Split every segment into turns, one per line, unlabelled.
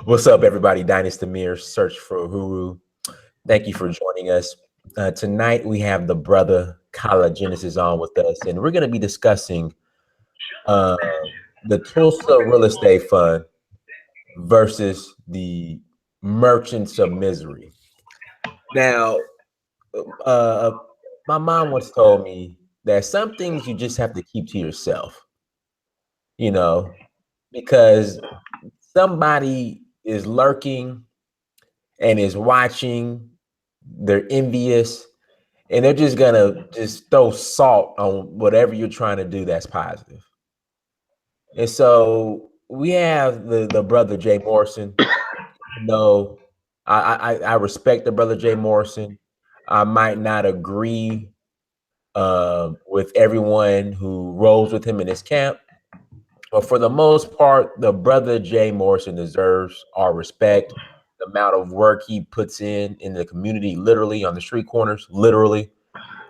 What's up, everybody? Dynasty Mir, Search for Huru. Thank you for joining us. Tonight, we have the brother Kala Genesis on with us, and we're going to be discussing uh, the Tulsa Real Estate Fund versus the Merchants of Misery. Now, uh, my mom once told me that some things you just have to keep to yourself, you know, because somebody is lurking and is watching, they're envious, and they're just gonna just throw salt on whatever you're trying to do that's positive. And so we have the brother Jay Morrison. No, I respect the brother Jay Morrison. I might not agree with everyone who rolls with him in his camp, but for the most part, the brother Jay Morrison deserves our respect. The amount of work he puts in the community, literally on the street corners, literally,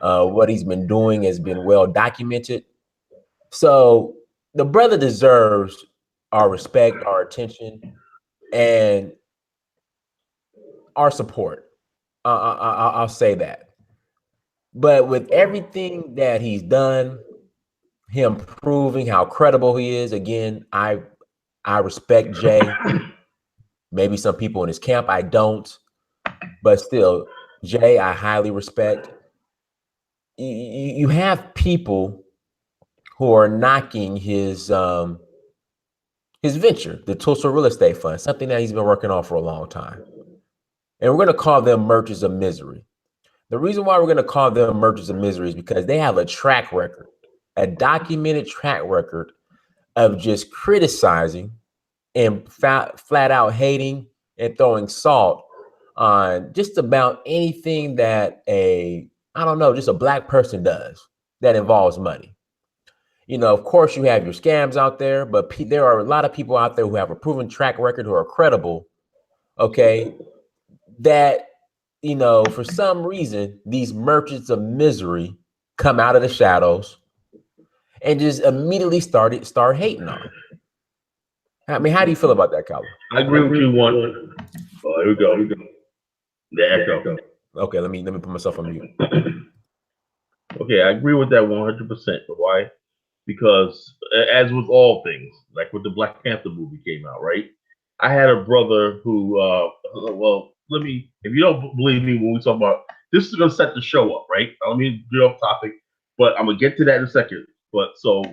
what he's been doing has been well documented. So the brother deserves our respect, our attention, and our support. I'll say that. But with everything that he's done, him proving how credible he is, again, I respect Jay. Maybe some people in his camp I don't, but still, Jay, I highly respect. You have people who are knocking his venture, the Tulsa Real Estate Fund, something that he's been working on for a long time. And we're going to call them merchants of misery. The reason why we're going to call them merchants of misery is because they have a track record, a documented track record of just criticizing and flat out hating and throwing salt on just about anything that just a black person does that involves money. You know, of course, you have your scams out there, but there are a lot of people out there who have a proven track record, who are credible, okay, that, for some reason, these merchants of misery come out of the shadows and just immediately start hating on. I mean, how do you feel about that, Colin?
I agree with you one. Oh, here we go. The echo.
Okay, let me put myself on mute.
Okay, I agree with that 100%. Why? Because as with all things, like with the Black Panther movie came out, right? I had a brother who, if you don't believe me when we talk about, this is going to set the show up, right? Let me get off topic, but I'm going to get to that in a second. But so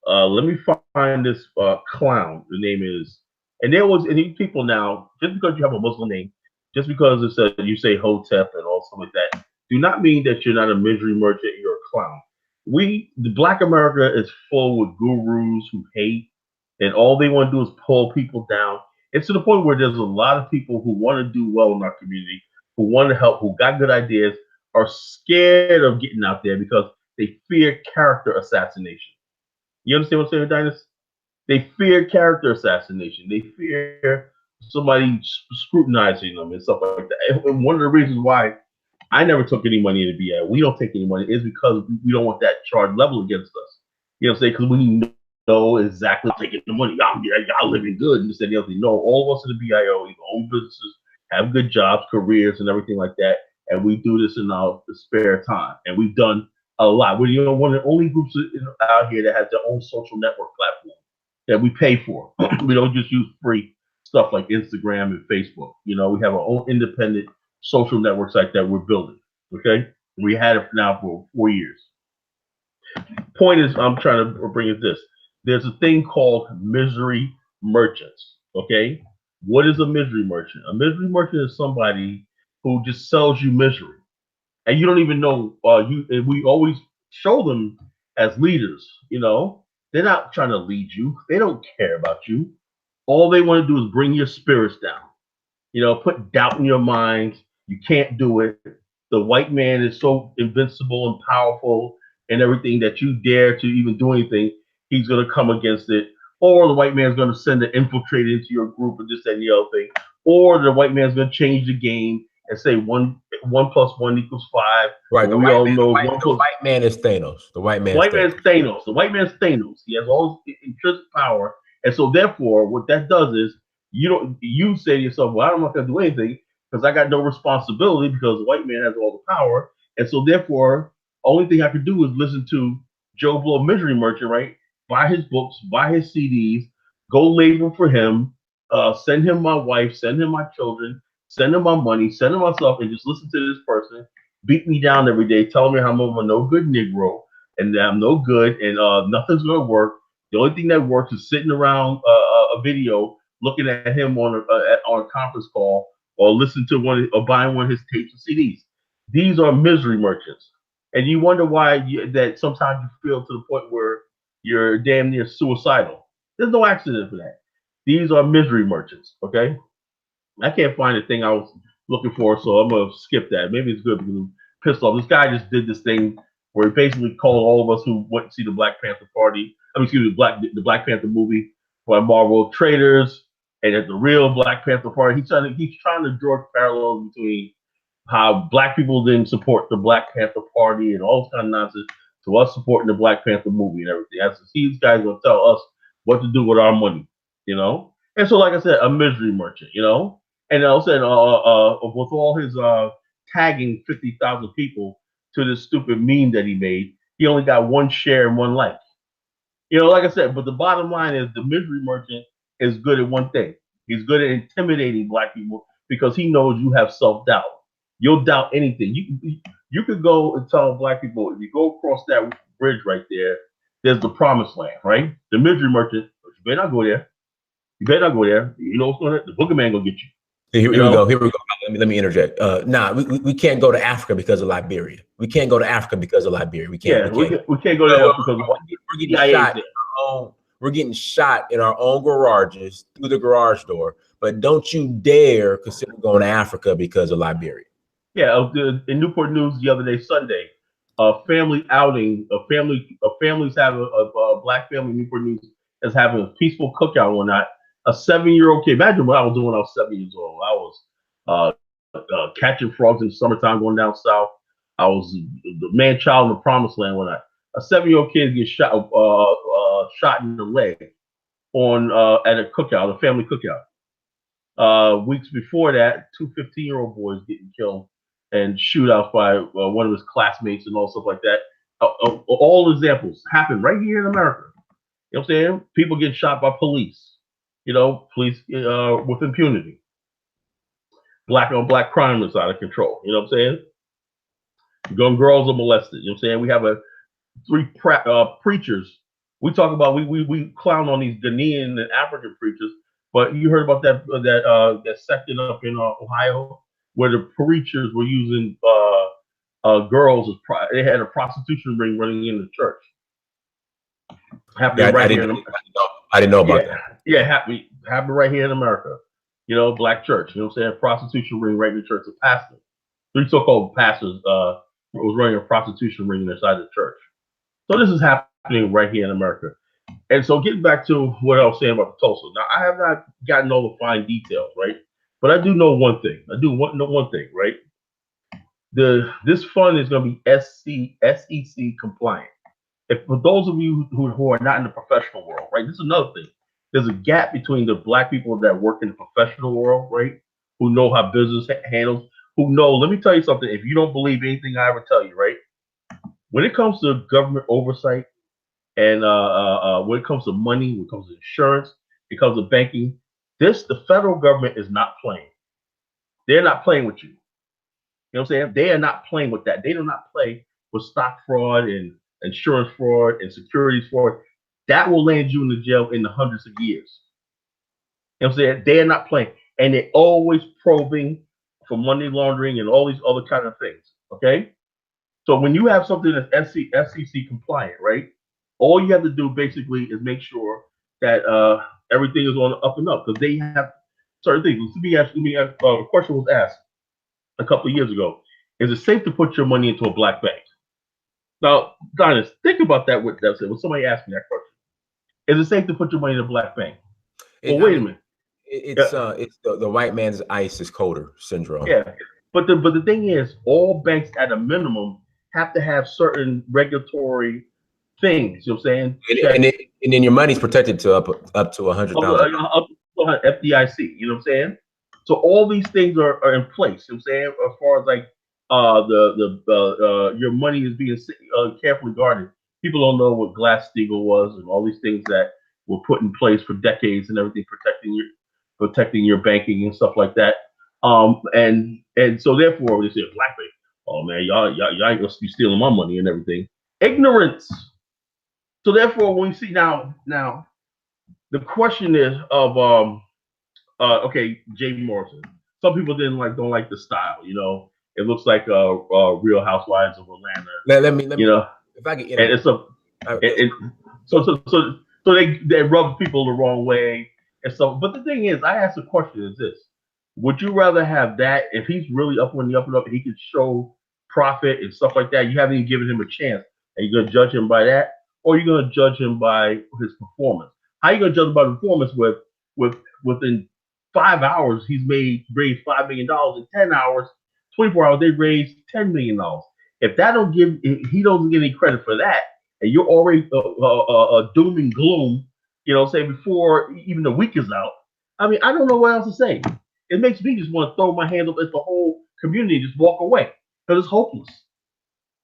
let me find this clown. The name is, and these people now, just because you have a Muslim name, just because you say Hotep and all stuff like that, do not mean that you're not a misery merchant, you're a clown. The Black America is full with gurus who hate, and all they want to do is pull people down. It's to the point where there's a lot of people who want to do well in our community, who want to help, who got good ideas, are scared of getting out there because they fear character assassination. You understand what I'm saying, Dynasty? They fear character assassination. They fear somebody scrutinizing them and stuff like that. And one of the reasons why I never took any money in the BI, we don't take any money, is because we don't want that charge level against us. You know what I'm saying? Because we know exactly taking the money. Y'all living good and this and the other thing. No, all of us in the BIO, we own businesses, have good jobs, careers, and everything like that. And we do this in our spare time. And we've done a lot. We're one of the only groups out here that has their own social network platform that we pay for. We don't just use free stuff like Instagram and Facebook. We have our own independent social network site that we're building. Okay, we had it now for 4 years. Point is, I'm trying to bring is this: there's a thing called misery merchants. Okay, what is a misery merchant? A misery merchant is somebody who just sells you misery, and you don't even know. And we always show them as leaders. They're not trying to lead you. They don't care about you. All they want to do is bring your spirits down. Put doubt in your minds. You can't do it. The white man is so invincible and powerful and everything that you dare to even do anything, he's going to come against it. Or the white man's going to send an infiltrator into your group and this and the other thing. Or the white man's going to change the game and say one plus one equals 5.
Right. The white man is Thanos. The white man is
Thanos. The white man's Thanos. He has all this intrinsic power, And so therefore, what that does is you say to yourself, well, I'm not gonna do anything because I got no responsibility because the white man has all the power. And so therefore, only thing I could do is listen to Joe Blow Misery Merchant, right? Buy his books, buy his CDs, go labor for him, send him my wife, send him my children, send him my money, send him myself, and just listen to this person beat me down every day, telling me how I'm a no good Negro and that I'm no good and nothing's gonna work. The only thing that works is sitting around a video, looking at him on a conference call, or listen to or buying one of his tapes and CDs. These are misery merchants, and you wonder why that sometimes you feel to the point where you're damn near suicidal. There's no accident for that. These are misery merchants. Okay, I can't find the thing I was looking for, so I'm gonna skip that. Maybe it's good because I'm pissed off. This guy just did this thing where he basically called all of us who went to see the Black Panther party. I mean, excuse me, the Black Panther movie by Marvel traitors, and at the real Black Panther party, he's trying to draw parallels between how black people didn't support the Black Panther party and all this kind of nonsense to us supporting the Black Panther movie and everything. That's these guys gonna tell us what to do with our money, you know. And so, like I said, a misery merchant, you know. And also, with all his tagging 50,000 people to this stupid meme that he made, he only got one share and one like. You know, like I said, but the bottom line is the misery merchant is good at one thing. He's good at intimidating black people because he knows you have self doubt. You'll doubt anything. You could go and tell black people if you go across that bridge right there, there's the promised land, right? The misery merchant, you better not go there. You better not go there. You know what's going to the boogeyman gonna get you.
Here
You
we go.
know?
Here we go. Let me interject. We can't go to Africa because of Liberia. We can't go to Africa because of Liberia. We can't.
Yeah,
We can't.
we can't go there because
We're getting
CIA is
shot.
there.
We're getting shot in our own garages through the garage door. But don't you dare consider going to Africa because of Liberia.
Yeah, in Newport News the other day, Sunday, a family outing, a family's having a black family in Newport News is having a peaceful cookout one night. A 7-year-old kid. Imagine what I was doing when I was 7 years old. I was catching frogs in the summertime going down south. I was the man child in the promised land one night. A 7-year-old kid gets shot in the leg on at a cookout, a family cookout. Weeks before that, two 15-year-old boys getting killed and shootouts by one of his classmates and all stuff like that. All examples happen right here in America. You know what I'm saying? People get shot by police. You know, police with impunity. Black on black crime is out of control. You know what I'm saying? Young girls are molested. You know what I'm saying? We have preachers. We talk about we clown on these Ghanaian and African preachers, but you heard about that section up in Ohio where the preachers were using girls as they had a prostitution ring running in the church. Happening right here.
I didn't know about that.
Yeah, happened right here in America. You know, black church. You know what I'm saying? Prostitution ring right in the church. A pastor, 3 so-called pastors was running a prostitution ring inside the church. So this is happening right here in America. And so getting back to what I was saying about the Tulsa. Now I have not gotten all the fine details, right? But I do know one thing. Know one thing, right? This fund is going to be SEC compliant. If for those of you who are not in the professional world, right? This is another thing. There's a gap between the black people that work in the professional world, right? Who know how business handles, who know. Let me tell you something. If you don't believe anything I ever tell you, right? When it comes to government oversight and when it comes to money, when it comes to insurance, when it comes to banking, the federal government is not playing. They're not playing with you. You know what I'm saying? They are not playing with that. They do not play with stock fraud and insurance fraud and securities fraud. That will land you in the jail in the hundreds of years. You know what I'm saying? They are not playing. And they're always probing for money laundering and all these other kind of things. Okay? So when you have something that's SEC compliant, right? All you have to do basically is make sure that everything is on the up and up because they have certain things. A question was asked a couple of years ago. Is it safe to put your money into a black bank? Now, Donis, think about that with that. When somebody asked me that question, is it safe to put your money in a black bank? Well, wait a minute.
It's the white man's ice is colder syndrome.
Yeah, but the thing is, all banks at a minimum have to have certain regulatory things. You know what I'm saying?
And, and,
Checks,
it, and then your money's protected to up to $100,000.
up to FDIC. You know what I'm saying? So all these things are in place. You know what I'm saying? As far as like your money is being carefully guarded. People don't know what Glass Steagall was and all these things that were put in place for decades and everything, protecting your banking and stuff like that. And so therefore they say blackface. Oh man, y'all ain't gonna be stealing my money and everything. Ignorance. So therefore, when we see now the question is of okay, Jamie Morrison. Some people don't like the style. You know, it looks like Real Housewives of Atlanta.
Let me,
You know,
if I could
and
interrupt.
it's a it, so they rub people the wrong way and so. But the thing is, I ask the question: is this? Would you rather have that if he's really up on the up and up and he can show profit and stuff like that? You haven't even given him a chance, and you're gonna judge him by that, or you're gonna judge him by his performance? How you gonna judge him by performance with within 5 hours he's raised $5 million in 10 hours, 24 hours they raised $10 million. If he doesn't get any credit for that, and you're already doom and gloom, say before even the week is out. I mean, I don't know what else to say. It makes me just want to throw my hands up at the whole community and just walk away because it's hopeless.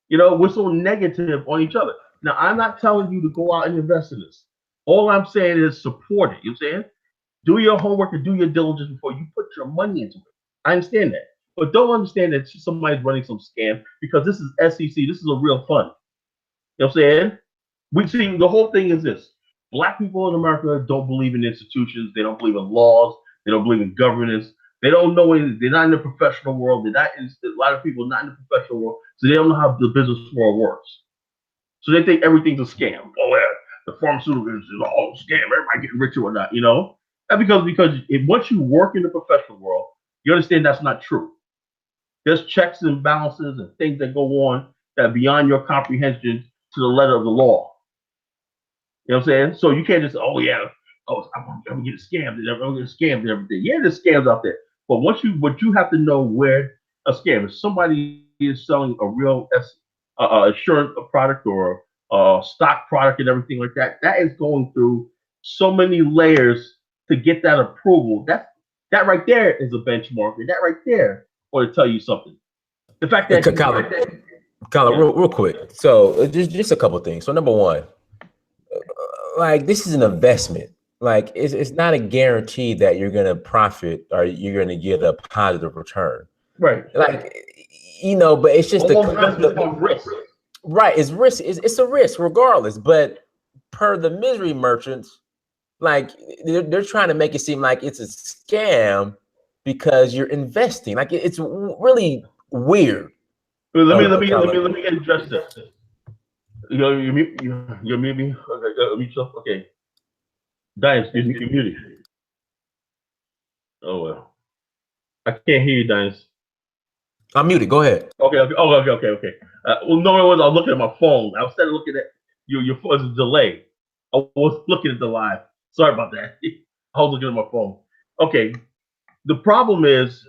We're so negative on each other. Now, I'm not telling you to go out and invest in this. All I'm saying is support it. You know what I'm saying? Do your homework and do your diligence before you put your money into it. I understand that. But don't understand that somebody's running some scam because this is SEC. This is a real fund. You know what I'm saying? We see the whole thing is this. Black people in America don't believe in institutions. They don't believe in laws. They don't believe in governance. They don't know anything. They're not in the professional world. A lot of people are not in the professional world, so they don't know how the business world works. So they think everything's a scam. Oh yeah, the pharmaceutical industry is all scam. Everybody getting rich or whatnot. That because once you work in the professional world, you understand that's not true. There's checks and balances and things that go on that are beyond your comprehension to the letter of the law. You know what I'm saying? So you can't just, oh yeah, I'm gonna get scammed. I'm gonna get scammed and everything. Yeah, there's scams out there. But what you have to know where a scam is. Somebody is selling a real insurance product or stock product and everything like that. That is going through so many layers to get that approval. That right there is a benchmark. And that right there ought to tell you something. The fact that
Colin, real quick. So just a couple things. So number one, like this is an investment. Like it's not a guarantee that you're gonna profit or you're gonna get a positive return.
right,
Like but it's just
all investments have risk.
Right, it's risk. It's a risk regardless. But per the misery merchants, like they're trying to make it seem like it's a scam because you're investing. Like it's really weird.
Let me address this. You mute me. Okay, mute yourself. Okay, Diane, excuse me, community. Oh well, I can't hear you, Diane.
I'm muted. Go ahead.
Okay. Oh, okay. Well, no, I was looking at my phone. I was looking at your phone. It's a delay. I was looking at the live. Sorry about that. I was looking at my phone. Okay. The problem is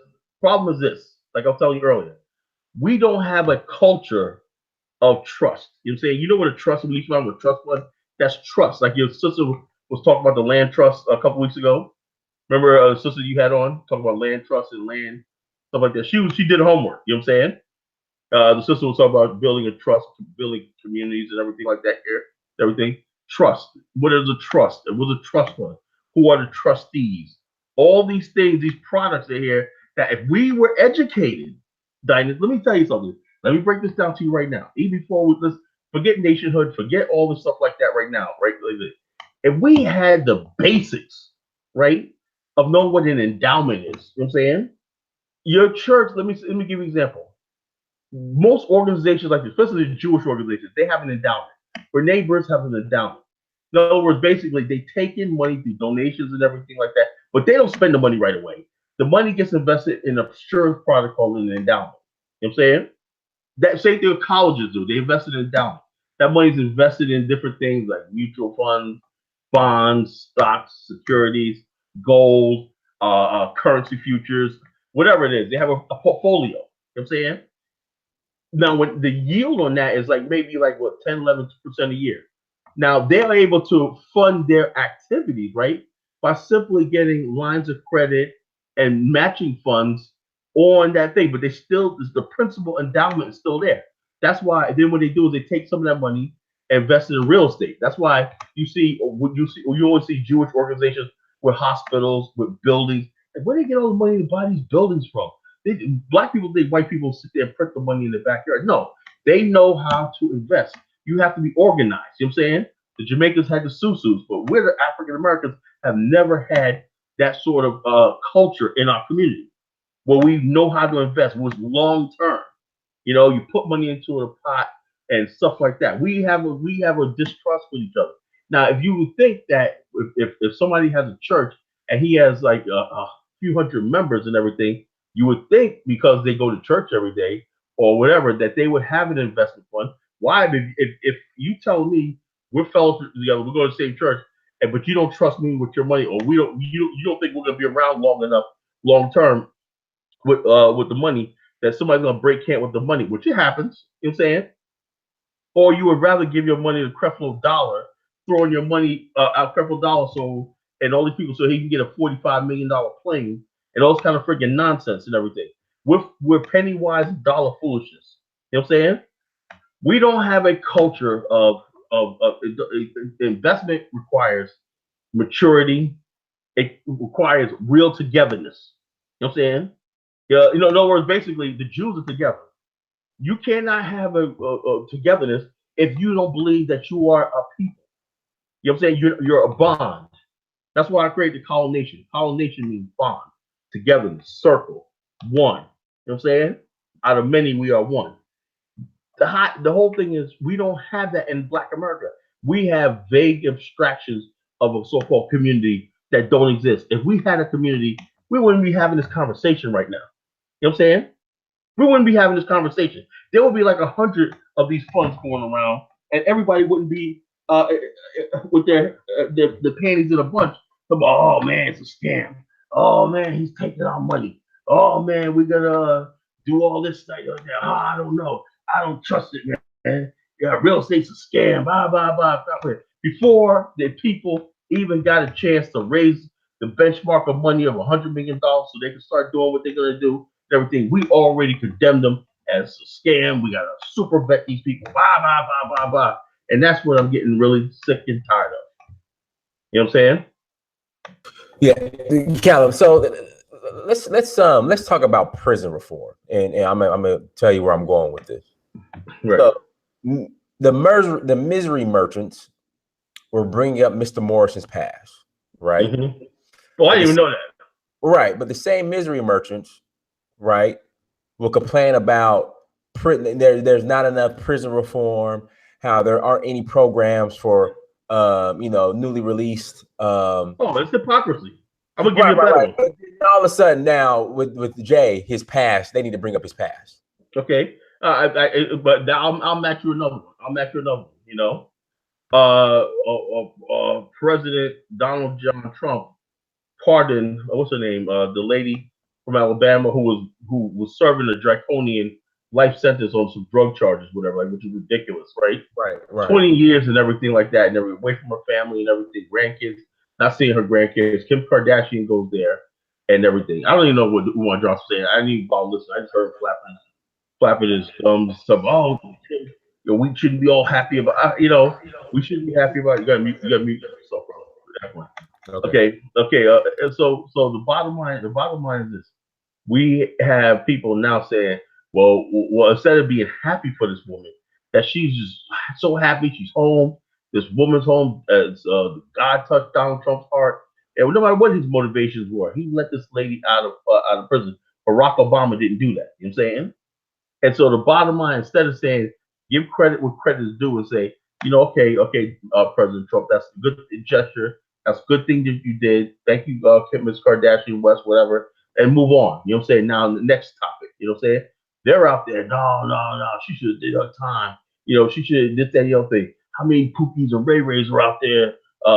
this. Like I was telling you earlier, we don't have a culture of trust. You know what I'm saying? You know what a trust release fund, what trust fund? That's trust. Like your sister was talking about the land trust a couple weeks ago. Remember a sister you had on talking about land trust and land stuff like that. She did homework. You know what I'm saying? The sister was talking about building a trust, building communities and everything like that here. Everything. Trust. What is a trust? What is a trust fund? Who are the trustees? All these things, these products are here that if we were educated, Dinah, let me tell you something. Let me break this down to you right now. Even before let's forget nationhood, forget all the stuff like that right now, right? If we had the basics, right, of knowing what an endowment is, you know what I'm saying? Your church, let me give you an example. Most organizations like this, especially the Jewish organizations, they have an endowment. Where neighbors have an endowment. In other words, basically, they take in money through donations and everything like that, but they don't spend the money right away. The money gets invested in an insurance product called an endowment. You know what I'm saying? That same thing with colleges do. They invest in endowment. That money's invested in different things like mutual funds, bonds, stocks, securities, gold, currency futures, whatever it is. They have a portfolio. You know what I'm saying? Now, when the yield on that is like maybe like what 10, 11% a year. Now they're able to fund their activities, right, by simply getting lines of credit and matching funds on that thing. But they still, the principal endowment is still there. That's why then what they do is they take some of that money and invest it in real estate. That's why you always see Jewish organizations with hospitals, with buildings. And where do they get all the money to buy these buildings from? Black people think white people sit there and print the money in the backyard. No, they know how to invest. You have to be organized. You know what I'm saying? The Jamaicans had the susus, but we're the African Americans have never had that sort of culture in our community where we know how to invest was long term. You know, you put money into a pot and stuff like that. We have a distrust with each other. Now, if you would think that if somebody has a church and he has like a few hundred members and everything, you would think because they go to church every day or whatever that they would have an investment fund. Why? If you tell me we're fellows together, we're going to the same church, but you don't trust me with your money, or you don't think we're going to be around long enough, long term, with the money that somebody's gonna break camp with the money, which it happens. You know what I'm saying? Or you would rather give your money to Creflo Dollar, throwing your money out Creflo Dollar and all these people so he can get a $45 million plane and all this kind of freaking nonsense and everything. We're penny wise and dollar foolishness. You know what I'm saying? We don't have a culture of investment requires maturity. It requires real togetherness. You know what I'm saying? Yeah, in other words, basically, the Jews are together. You cannot have a togetherness if you don't believe that you are a people. You know what I'm saying? You're a bond. That's why I created the colonation. Colonation means bond, togetherness, circle, one. You know what I'm saying? Out of many, we are one. The whole thing is we don't have that in Black America. We have vague abstractions of a so-called community that don't exist. If we had a community, we wouldn't be having this conversation right now. You know what I'm saying? We wouldn't be having this conversation. There would be like 100 of these funds going around, and everybody wouldn't be with their panties in a bunch. Oh man, it's a scam. Oh man, he's taking our money. Oh man, we're gonna do all this stuff. Oh, I don't know. I don't trust it, man. Yeah, real estate's a scam. Blah blah blah. Before the people even got a chance to raise the benchmark of money of $100 million so they can start doing what they're gonna do everything. We already condemned them as a scam. We got to super vet these people. Blah blah blah blah blah. And that's what I'm getting really sick and tired of. You know what I'm saying?
Yeah, Callum. So let's talk about prison reform, and I'm gonna tell you where I'm going with this.
Right.
So the misery merchants were bringing up Mr. Morrison's past, right?
Mm-hmm. Well, I didn't even know that.
Right, but the same misery merchants, right, will complain about there's not enough prison reform, how there aren't any programs for newly released
Oh, it's hypocrisy. I'm gonna give you a better one.
But all of a sudden now with Jay, his past, they need to bring up his past.
Okay. But I'll match you another one. I'll match you another one. President Donald John Trump pardoned what's her name, the lady from Alabama who was serving a draconian life sentence on some drug charges, whatever, like, which is ridiculous, right?
Right.
20 years and everything like that, and every away from her family and everything, grandkids, not seeing her grandkids. Kim Kardashian goes there and everything. I don't even know what Umar Johnson saying. I didn't even bother listening. I just heard him flapping his thumbs. Stuff. Oh, we shouldn't be all happy about. We shouldn't be happy about. You got to mute yourself, bro. Okay. So the bottom line is this: we have people now saying, well, instead of being happy for this woman, that she's just so happy she's home. This woman's home. God touched Donald Trump's heart, and no matter what his motivations were, he let this lady out of prison. Barack Obama didn't do that. You know what I'm saying? And so the bottom line, instead of saying give credit what credit is due and say, okay, President Trump, that's a good gesture. That's a good thing that you did. Thank you, Kim, Ms. Kardashian, West, whatever, and move on. You know what I'm saying? Now, the next topic, you know what I'm saying? They're out there, no, she should have did her time. She should have did that other thing. How many Pookies and Ray Rays are out there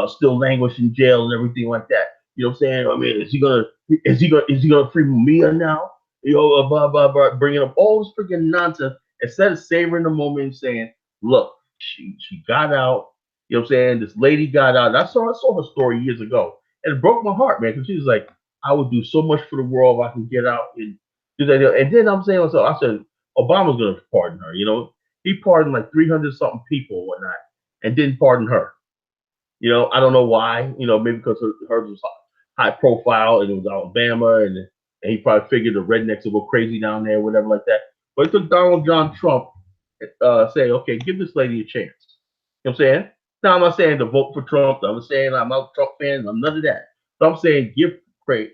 still languish in jail and everything like that? You know what I'm saying? I mean, is he gonna free Mia now? Blah blah blah, bringing up all this freaking nonsense instead of savoring the moment and saying, "Look, she got out. You know what I'm saying? This lady got out. I saw her story years ago, and it broke my heart, man, because she was like, "I would do so much for the world if I can get out and do that." And then I'm saying, so I said, Obama's gonna pardon her. He pardoned like 300 something people or whatnot, and didn't pardon her. I don't know why. Maybe because hers was high profile and it was Alabama, and he probably figured the rednecks would go crazy down there, whatever like that. But it took Donald John Trump say, okay, give this lady a chance. You know what I'm saying? Now I'm not saying to vote for Trump. I'm not saying I'm not a Trump fan. I'm none of that. But I'm saying give credit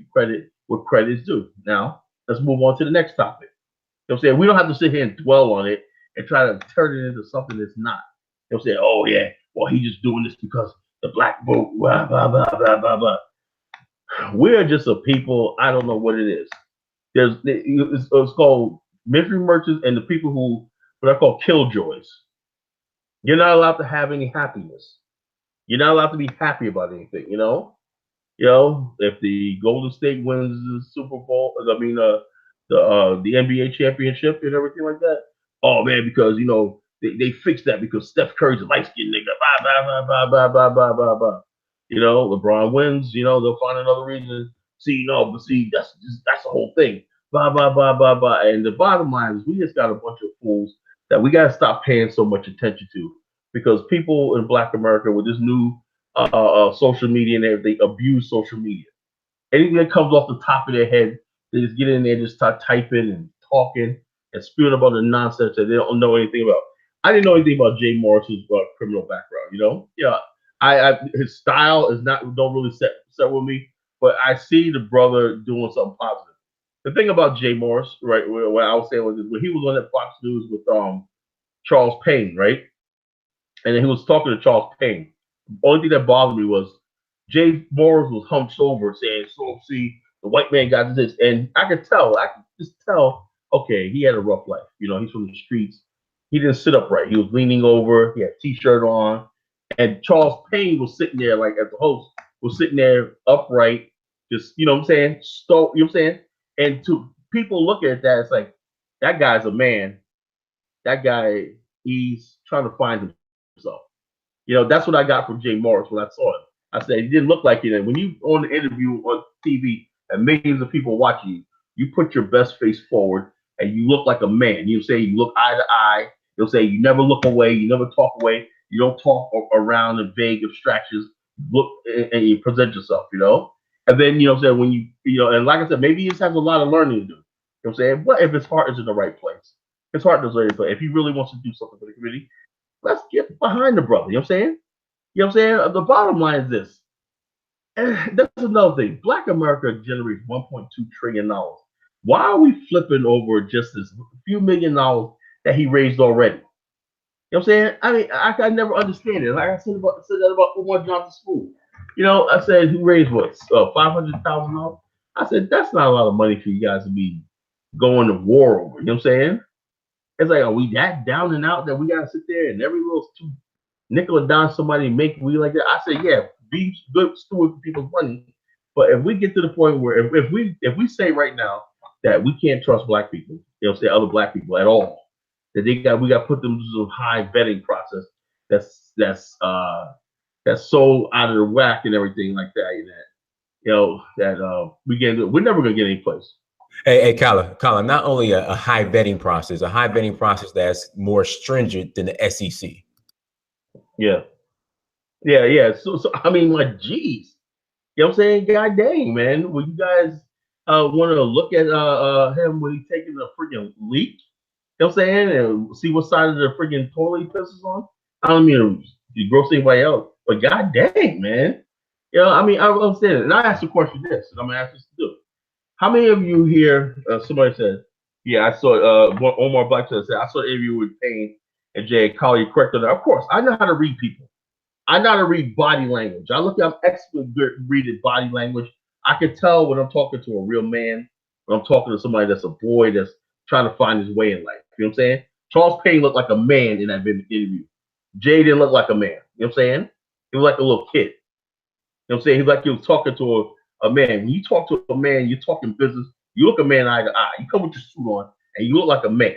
where credit is due. Now let's move on to the next topic. You know what I'm saying? We don't have to sit here and dwell on it and try to turn it into something that's not. You know what I'm saying? Oh yeah, well he's just doing this because the black vote, blah blah blah blah blah blah. We're just a people. I don't know what it is. It's called mystery merchants and the people who what I call killjoys. You're not allowed to have any happiness. You're not allowed to be happy about anything. If the Golden State wins the Super Bowl, I mean, the NBA championship and everything like that. Oh man, because they fixed that because Steph Curry's a light skinned nigga. Blah blah blah blah blah blah blah blah blah. LeBron wins. They'll find another reason. See, no, but see, that's the whole thing. Blah blah blah blah blah. And the bottom line is, we just got a bunch of fools that we got to stop paying so much attention to, because people in Black America with this new social media and everything abuse social media. Anything that comes off the top of their head, they just get in there and just start typing and talking and spewing about the nonsense that they don't know anything about. I didn't know anything about Jay Morris's criminal background. Yeah, his style is not don't really set with me, but I see the brother doing something positive. The thing about Jay Morris, right? What I was saying was when he was on that Fox News with Charles Payne, right? And then he was talking to Charles Payne. The only thing that bothered me was Jay Morris was hunched over saying, "So see, the white man got this," and I could just tell. Okay, he had a rough life. He's from the streets. He didn't sit upright. He was leaning over. He had a t-shirt on, and Charles Payne was sitting there like as the host was sitting there upright, just what I'm saying, you know what I'm saying. And to people looking at that, it's like that guy's a man. That guy, he's trying to find himself. That's what I got from Jay Morris when I saw him. I said, he didn't look like it. And when you on the interview on TV and millions of people watching you, you put your best face forward and you look like a man. You say you look eye to eye. You'll say you never look away. You never talk away. You don't talk around in vague abstractions. Look and you present yourself. And then, saying when and like I said, maybe he just has a lot of learning to do. I'm saying? But if his heart is in the right place, his heart is in the right place. If he really wants to do something for the community, let's get behind the brother. You know what I'm saying? You know what I'm saying? The bottom line is this. And that's another thing. Black America generates $1.2 trillion. Why are we flipping over just this few $1,000,000 that he raised already? You know what I'm saying? I mean, I never understand it. Like I said that about Umar Johnson School. I said, who raised what? $500,000? I said, that's not a lot of money for you guys to be going to war over. You know what I'm saying? It's like, are we that down and out that we gotta sit there and every little nickel and dime somebody make we like that? I said, yeah, be good steward for people's money. But if we get to the point where if we say right now that we can't trust black people, say other black people at all, that we got to put them through some high vetting process that's so out of the whack and everything like that, we're never gonna get any place.
Hey, Colin, not only a high vetting process, that's more stringent than the SEC.
Yeah. So I mean, like, geez, you know what I'm saying? God dang, man. Would you guys want to look at him when he's taking a freaking leak? You know what I'm saying? And see what side of the freaking toilet he pisses on? I don't mean to gross anybody else, but god dang, man. I mean, I'm saying it. And I asked the question this, and I'm gonna ask this to do. How many of you here, somebody said, yeah, I saw Omar Black said, I saw an interview with Payne and Jay, call you correct on that. Of course, I know how to read people. I know how to read body language. I'm expert reading body language. I can tell when I'm talking to a real man, when I'm talking to somebody that's a boy that's trying to find his way in life. You know what I'm saying? Charles Payne looked like a man in that interview. Jay didn't look like a man. You know what I'm saying? He was like a little kid. You know what I'm saying? He was like he was talking to a man. When you talk to a man, you're talking business. You look a man eye to eye. You come with your suit on, and you look like a man.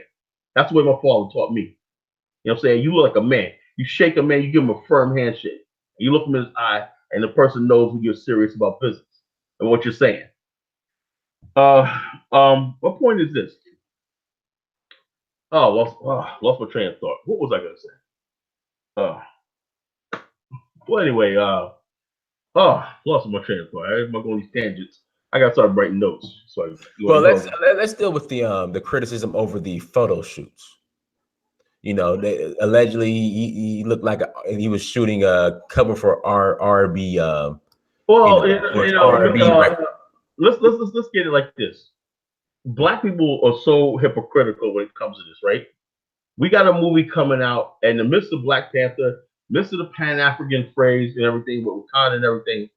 That's the way my father taught me. You know what I'm saying? You look like a man. You shake a man, you give him a firm handshake. You look him in his eye, and the person knows you're serious about business and what you're saying. What point is this? Lost my train of thought. What was I gonna say? Uh, well, anyway, lost my train of thought. I'm going on these tangents. I got to start writing notes. So
Well, let's deal with the criticism over the photo shoots. Allegedly he looked like he was shooting a cover for R&B.
well,
For R&B record.
let's get it like this. Black people are so hypocritical when it comes to this, right? We got a movie coming out, and the midst of Black Panther, midst of the Pan African phrase and everything, with Wakanda and everything,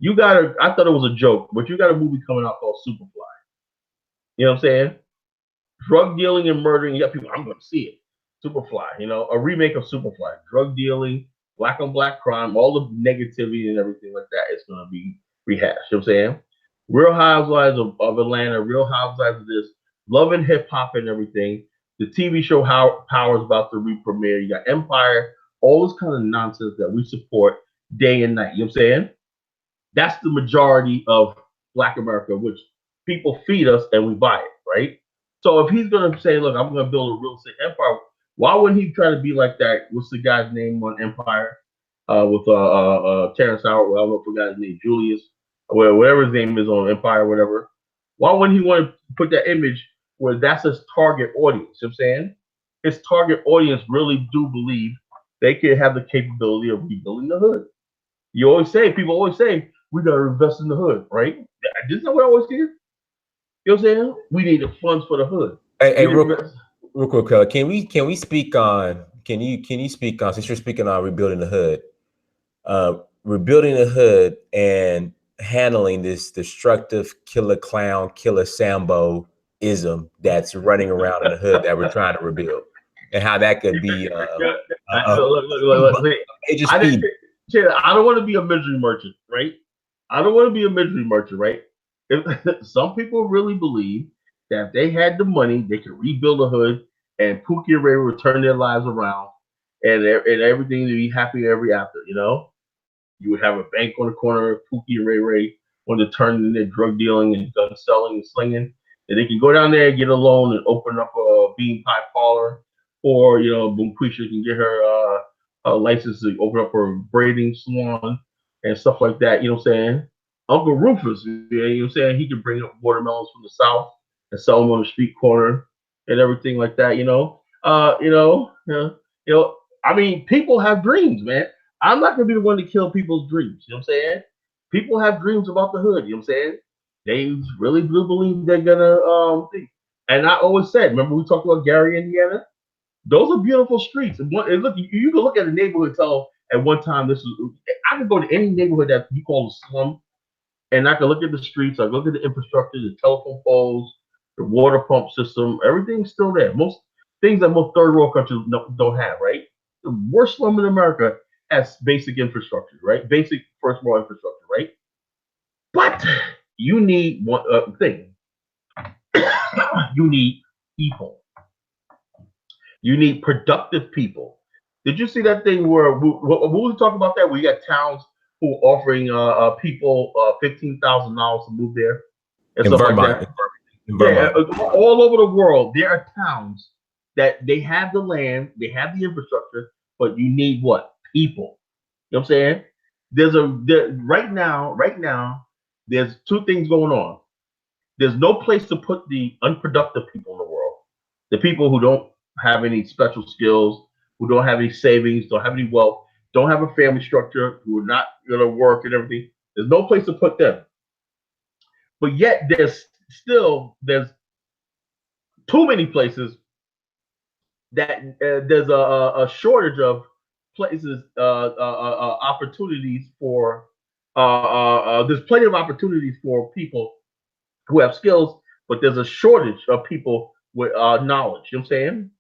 I thought it was a joke, but you got a movie coming out called Superfly. You know what I'm saying? Drug dealing and murdering. You got people, I'm going to see it. Superfly, a remake of Superfly. Drug dealing, black on black crime, all the negativity and everything like that is going to be rehashed. You know what I'm saying? Real Housewives of Atlanta, Real Housewives of this, Love and Hip Hop and everything. The TV show How Power's about to re-premiere. You got Empire, all this kind of nonsense that we support day and night. You know what I'm saying? That's the majority of Black America, which people feed us and we buy it, right? So if he's gonna say, "Look, I'm gonna build a real estate empire," why wouldn't he try to be like that? What's the guy's name on Empire? With Terrence Howard. Well, I don't know if I forgot his name, Julius, or whatever his name is on Empire, whatever. Why wouldn't he want to put that image where that's his target audience? You know what I'm saying? His target audience really do believe they can have the capability of rebuilding the hood. People always say, we got to invest in the hood, right? This is what I always hear. You know what I'm saying? We need the funds for the hood.
Hey, real quick, can we speak on? Can you speak on? Since you're speaking on rebuilding the hood, rebuilding the hood and handling this destructive killer clown, killer Sambo ism that's running around in the hood that we're trying to rebuild, and how that could be
major speed. I don't want to be a misery merchant, right? I don't want to be a misery merchant, right? If some people really believe that if they had the money, they could rebuild a hood and Pookie and Ray would turn their lives around and everything to be happy ever after, You would have a bank on the corner of Pookie and Ray wanted to turn in their drug dealing and gun selling and slinging. And they can go down there, get a loan, and open up a bean pie parlor. Or, Boomquisha can get her a license to open up her braiding salon and stuff like that. You know what I'm saying? Uncle Rufus, you know what I'm saying? He could bring up watermelons from the South and sell them on the street corner and everything like that, I mean, people have dreams, man. I'm not gonna be the one to kill people's dreams. You know what I'm saying? People have dreams about the hood. You know what I'm saying? They really do believe they're gonna think. And I always said, remember we talked about Gary, Indiana? Those are beautiful streets. And look, you can look at a neighborhood and tell at one time this is. I could go to any neighborhood that you call a slum, and I can look at the streets. I look at the infrastructure, the telephone poles, the water pump system. Everything's still there. Most things that most third world countries don't have, right? The worst slum in America has basic infrastructure, right? Basic first world infrastructure, right? But you need one thing. You need people. You need productive people. Did you see that thing where we talking about that? We got towns who are offering people $15,000 to move there and
in
stuff
Vermont,
like that. Yeah, all over the world, there are towns that they have the land, they have the infrastructure, but you need what? People. You know what I'm saying? Right now, there's two things going on. There's no place to put the unproductive people in the world. The people who don't have any special skills, who don't have any savings, don't have any wealth, don't have a family structure, who are not going to work and everything. There's no place to put them. But yet there's too many places that there's a shortage of places, opportunities for. There's plenty of opportunities for people who have skills, but there's a shortage of people with knowledge. You know what I'm saying?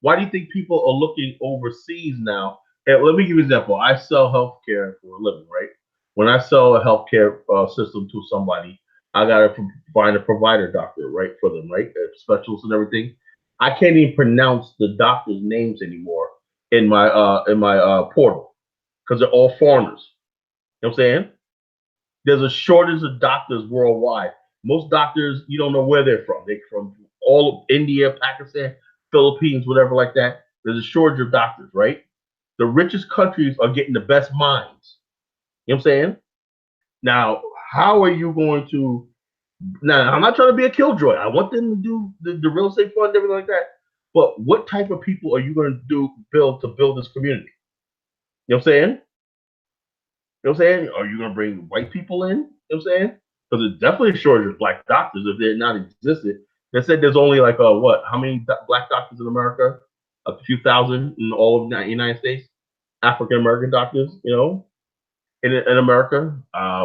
Why do you think people are looking overseas now? And let me give you an example. I sell healthcare for a living, right? When I sell a healthcare system to somebody, I gotta find a provider doctor, right, for them, right? Specialists and everything. I can't even pronounce the doctors' names anymore in my portal because they're all foreigners. You know what I'm saying? There's a shortage of doctors worldwide. Most doctors, you don't know where they're from. They're from all of India, Pakistan, Philippines, whatever like that. There's a shortage of doctors, right? The richest countries are getting the best minds. You know what I'm saying? Now, how are you going to? Now, I'm not trying to be a killjoy. I want them to do the real estate fund, everything like that. But what type of people are you going to build this community? You know what I'm saying? You know what I'm saying? Are you going to bring white people in? You know what I'm saying? Because there's definitely a shortage of black doctors if they're not existed. They said there's only like what? How many black doctors in America? A few thousand in all of the United States. African American doctors, in America.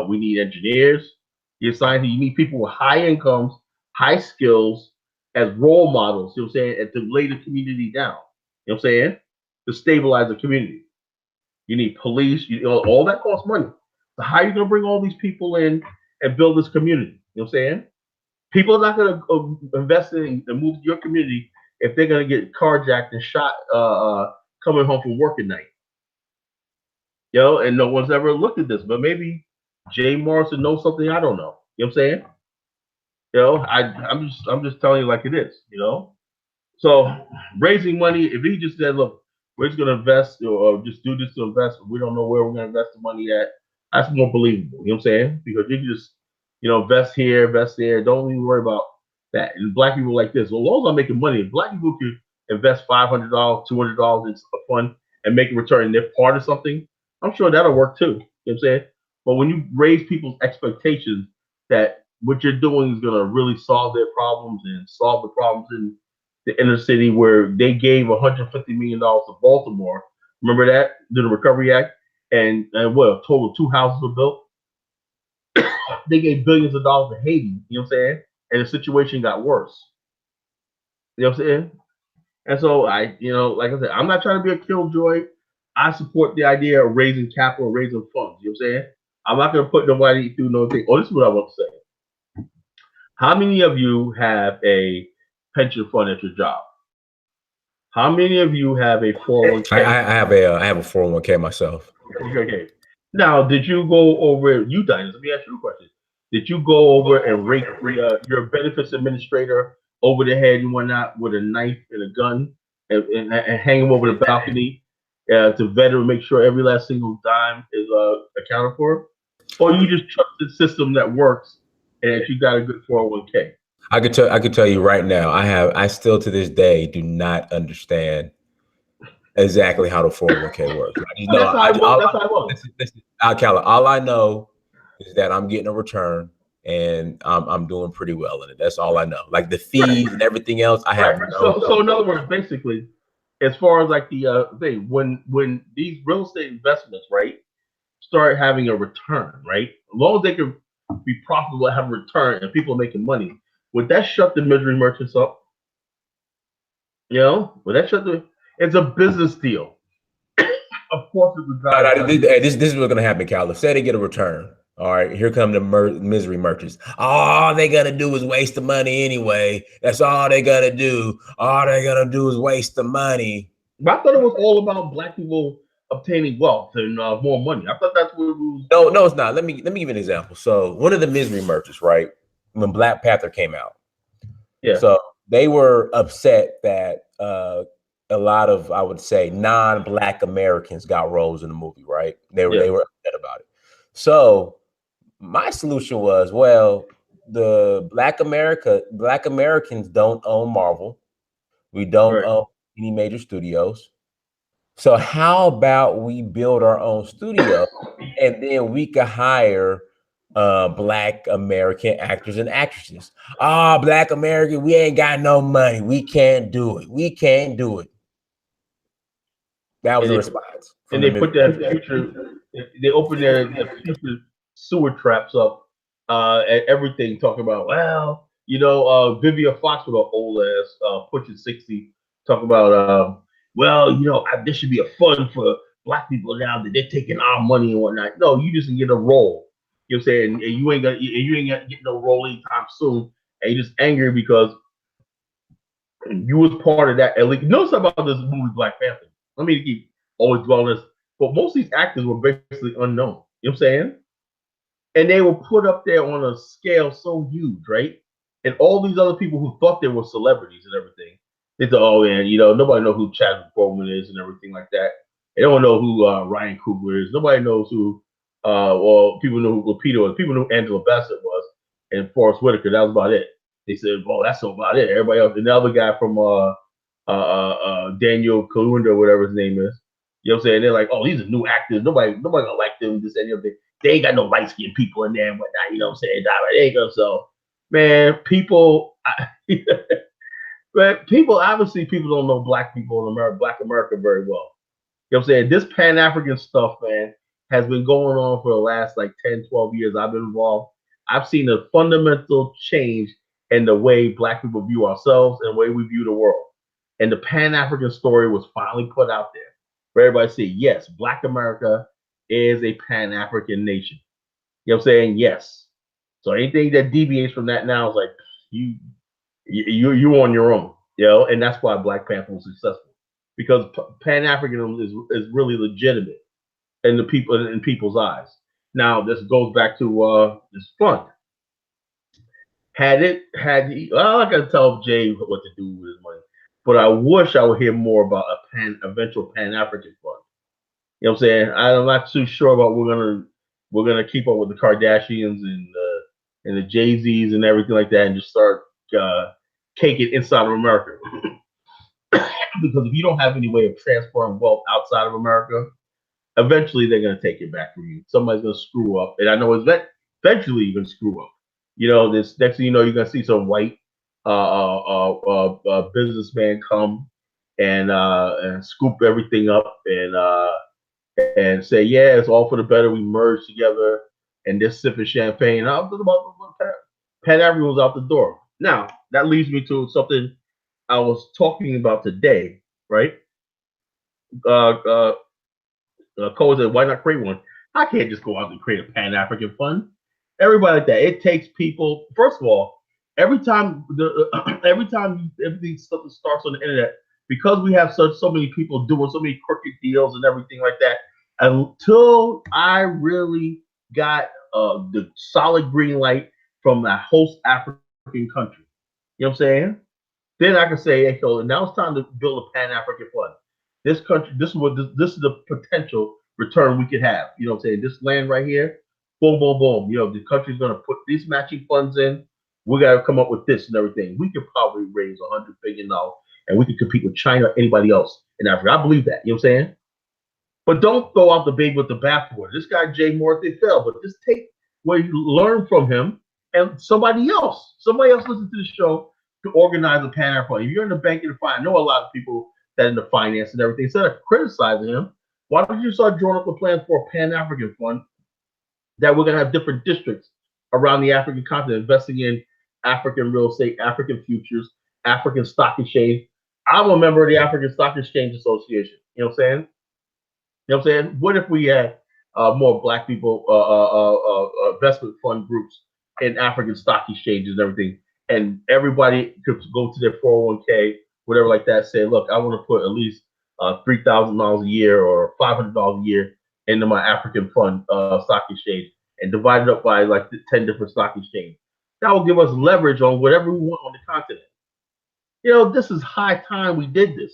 We need engineers. You need people with high incomes, high skills as role models. You know what I'm saying? And to lay the community down. You know what I'm saying? To stabilize the community. You need police. All that costs money. So how are you going to bring all these people in and build this community? You know what I'm saying? People are not going to invest in and move to your community if they're going to get carjacked and shot coming home from work at night. And no one's ever looked at this, but maybe Jay Morrison knows something I don't know. You know what I'm saying? I'm just telling you like it is. So raising money, if he just said, look, we're just gonna invest or just do this to invest, we don't know where we're gonna invest the money at, that's more believable. You know what I'm saying? Because you can just, invest here, invest there. Don't even worry about that. And black people like this. Well, as long as I'm making money, if black people can invest $500, $200 in a fund and make a return and they're part of something, I'm sure that'll work too. You know what I'm saying? But when you raise people's expectations that what you're doing is gonna really solve their problems and solve the problems in the inner city where they gave $150 million to Baltimore. Remember that? The Recovery Act? And what, a total of 2 houses were built? They gave billions of dollars to Haiti, you know what I'm saying? And the situation got worse. You know what I'm saying? And so like I said, I'm not trying to be a killjoy. I support the idea of raising capital, raising funds. You know what I'm saying? I'm not gonna put nobody through no thing. Oh, this is what I want to say. How many of you have a pension fund at your job? How many of you have a 401k?
I have a 401k myself.
Okay. Now, did you go over you, Dinah? Let me ask you a question. Did you go over and rake your benefits administrator over the head and whatnot with a knife and a gun and hang him over the balcony to vet and make sure every last single dime is accounted for? Or you just trust the system that works and you got a good 401k?
I could tell you right now, I still to this day do not understand exactly how the 401k works.
That's how it works.
All I know is that I'm getting a return and I'm doing pretty well in it. That's all I know. Like the fees and everything else, I have no.
So in other words, basically, as far as like the thing, when these real estate investments, right, start having a return, right, as long as they can be profitable, have a return, and people are making money, would that shut the misery merchants up? Would that shut the? It's a business deal. Of course, it's a
this is what's gonna happen, Cal. Say they get a return. All right, here come the misery merchants. All they gotta do is waste the money anyway. That's all they gotta do. All they gotta do is waste the money.
I thought it was all about black people obtaining wealth and more money. I thought that's what it was.
No, it's not. Let me give you an example. So one of the misery merchants, right? When Black Panther came out,
yeah.
So they were upset that a lot of, I would say, non-Black Americans got roles in the movie, right? They were upset about it. So my solution was, well, the Black Americans don't own Marvel. We don't own any major studios. So how about we build our own studio and then we could hire Black American actors and actresses. Black American, we ain't got no money. We can't do it. We can't do it. That was the response.
And they put that future, they opened their future sewer traps up at everything, talking about, well, Vivian Fox with an old ass, pushing 60, talking about, well, this should be a fund for black people now that they're taking our money and whatnot. No, you just get a role. You know what I'm saying? And you ain't gonna get no role anytime soon. And you're just angry because you was part of that elite. Notice about this movie Black Panther. I mean, keep always dwelling this, but most of these actors were basically unknown. You know what I'm saying? And they were put up there on a scale so huge, right? And all these other people who thought they were celebrities and everything, they thought, oh man, nobody knows who Chadwick Boseman is and everything like that. They don't know who Ryan Coogler is. Nobody knows who, well, people knew who Lupita was. People knew Angela Bassett was and Forrest Whitaker. That was about it. They said, well, that's about it. Everybody else, and the other guy from Daniel Kaluuya, or whatever his name is. You know what I'm saying? They're like, oh, these are new actors. Nobody gonna like them. This and the other thing. They ain't got no light skinned people in there and whatnot. You know what I'm saying? There you go. So, man, but people obviously people don't know black people in America, Black America very well. You know what I'm saying? This Pan African stuff, man, has been going on for the last like 10, 12 years. I've been involved. I've seen a fundamental change in the way black people view ourselves and the way we view the world. And the Pan African story was finally put out there for everybody to see. Yes, Black America is a Pan African nation. You know what I'm saying? Yes. So anything that deviates from that now is like you on your own. And that's why Black Panther was successful because Pan Africanism is really legitimate in people's eyes. Now this goes back to this fund. I'm not gonna tell Jay what to do with his money, but I wish I would hear more about eventual Pan African fund. You know what I'm saying? I'm not too sure about we're gonna keep up with the Kardashians and the Jay-Z's and everything like that and just start caking inside of America. Because if you don't have any way of transferring wealth outside of America, eventually they're gonna take it back from you. Somebody's gonna screw up, and I know it's eventually you're gonna screw up. This next thing you know, you're gonna see some white businessman come and scoop everything up and say, yeah, it's all for the better. We merge together and this sipping champagne. I'm talking about Pan African was out the door. Now that leads me to something I was talking about today, right? Uh, uh, Cole said, why not create one? I can't just go out and create a Pan African fund. Everybody like that. It takes people. First of all, every time everything something starts on the internet, because we have so many people doing so many crooked deals and everything like that. Until I really got the solid green light from a host African country, you know what I'm saying? Then I can say, hey, so now it's time to build a Pan African fund. This country, this is the potential return we could have. You know what I'm saying? This land right here, boom, boom, boom. The country's gonna put these matching funds in. We gotta come up with this and everything. We could probably raise $100 billion, and we could compete with China or anybody else in Africa. I believe that. You know what I'm saying? But don't throw out the baby with the bathwater. This guy Jay Morthy fell, but just take what you learn from him and somebody else listen to the show to organize a Pan African fund. If you're in the banking and finance, I know a lot of people that in the finance and everything. Instead of criticizing him, why don't you start drawing up a plan for a Pan African fund that we're gonna have different districts around the African continent investing in African real estate, African futures, African stock exchange. I'm a member of the African Stock Exchange Association. You know what I'm saying? You know what I'm saying? What if we had more black people investment fund groups in African stock exchanges and everything, and everybody could go to their 401k, whatever like that, say, look, I want to put at least $3,000 a year or $500 a year into my African fund stock exchange and divide it up by like 10 different stock exchanges. That will give us leverage on whatever we want on the continent. This is high time we did this.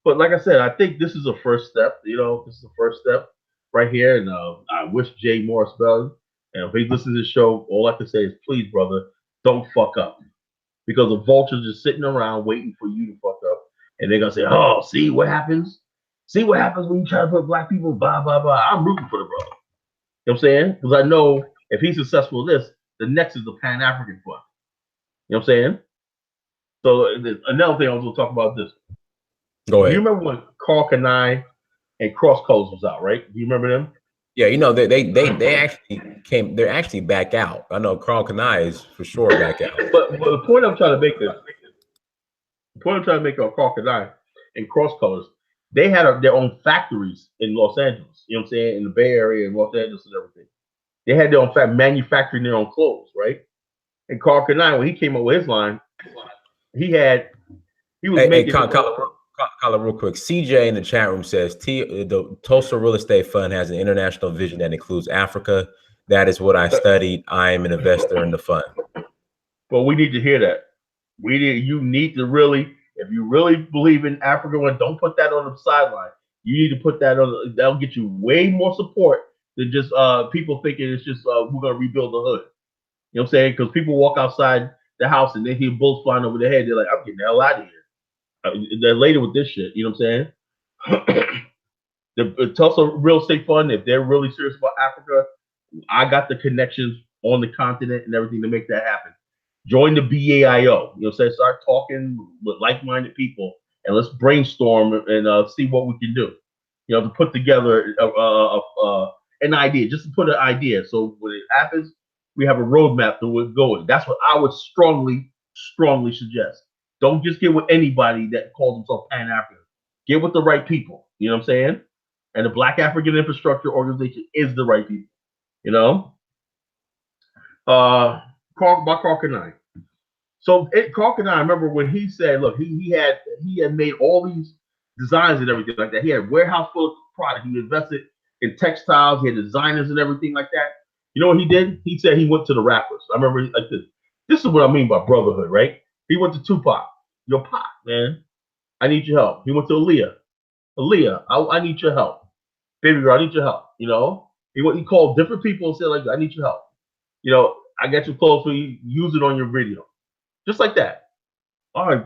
But like I said, I think this is a first step. This is the first step right here. And I wish Jay Morris well. And if he listens to the show, all I can say is, please, brother, don't fuck up. Because the vultures are sitting around waiting for you to fuck up. And they're going to say, oh, see what happens? See what happens when you try to put black people, blah, blah, blah. I'm rooting for the brother. You know what I'm saying? Because I know if he's successful in this, the next is the Pan African fund. You know what I'm saying? So another thing I was going to talk about this.
Go ahead.
You remember when Carl Kanai and Cross Codes was out, right? Do you remember them?
Yeah, they actually came. They're actually back out. I know Carl Kanai is for sure back out.
But the point I'm trying to make is, on Carl Kanai and Cross Colors, they had their own factories in Los Angeles. You know what I'm saying? In the Bay Area and Los Angeles and everything. They had their own manufacturing their own clothes, right? And Carl Kanai, when he came up with his line, he was making.
Colin, Kyle, real quick. CJ in the chat room says the Tulsa Real Estate Fund has an international vision that includes Africa. That is what I studied. I am an investor in the fund.
Well, we need to hear that. You need to really, if you really believe in Africa, don't put that on the sideline. You need to put that on. That'll get you way more support than just people thinking it's just we're gonna rebuild the hood. You know what I'm saying? Because people walk outside the house and they hear bullets flying over their head. They're like, I'm getting the hell out of here. They're later with this shit. You know what I'm saying? The Tulsa Real Estate Fund, if they're really serious about Africa, I got the connections on the continent and everything to make that happen. Join the BAIO. You know what I'm saying? Start talking with like-minded people and let's brainstorm and see what we can do. You know, to put together an idea, just to put an idea. So when it happens, we have a roadmap to go with. That's what I would strongly suggest. Don't just get with anybody that calls himself Pan-African. Get with the right people. You know what I'm saying? And the Black African Infrastructure Organization is the right people. You know? By Carl Kanai. So Carl Kanai, I remember when he said, look, he had made all these designs and everything like that. He had a warehouse full of product. He invested in textiles. He had designers and everything like that. You know what he did? He said he went to the rappers. I remember like this. This is what I mean by brotherhood, right? He went to Tupac. Yo, Pac, man, I need your help. He went to Aaliyah. Aaliyah, I need your help. Baby girl, I need your help. You know, he called different people and said, like, I need your help. You know, I got your clothes for you. Use it on your video. Just like that. All right,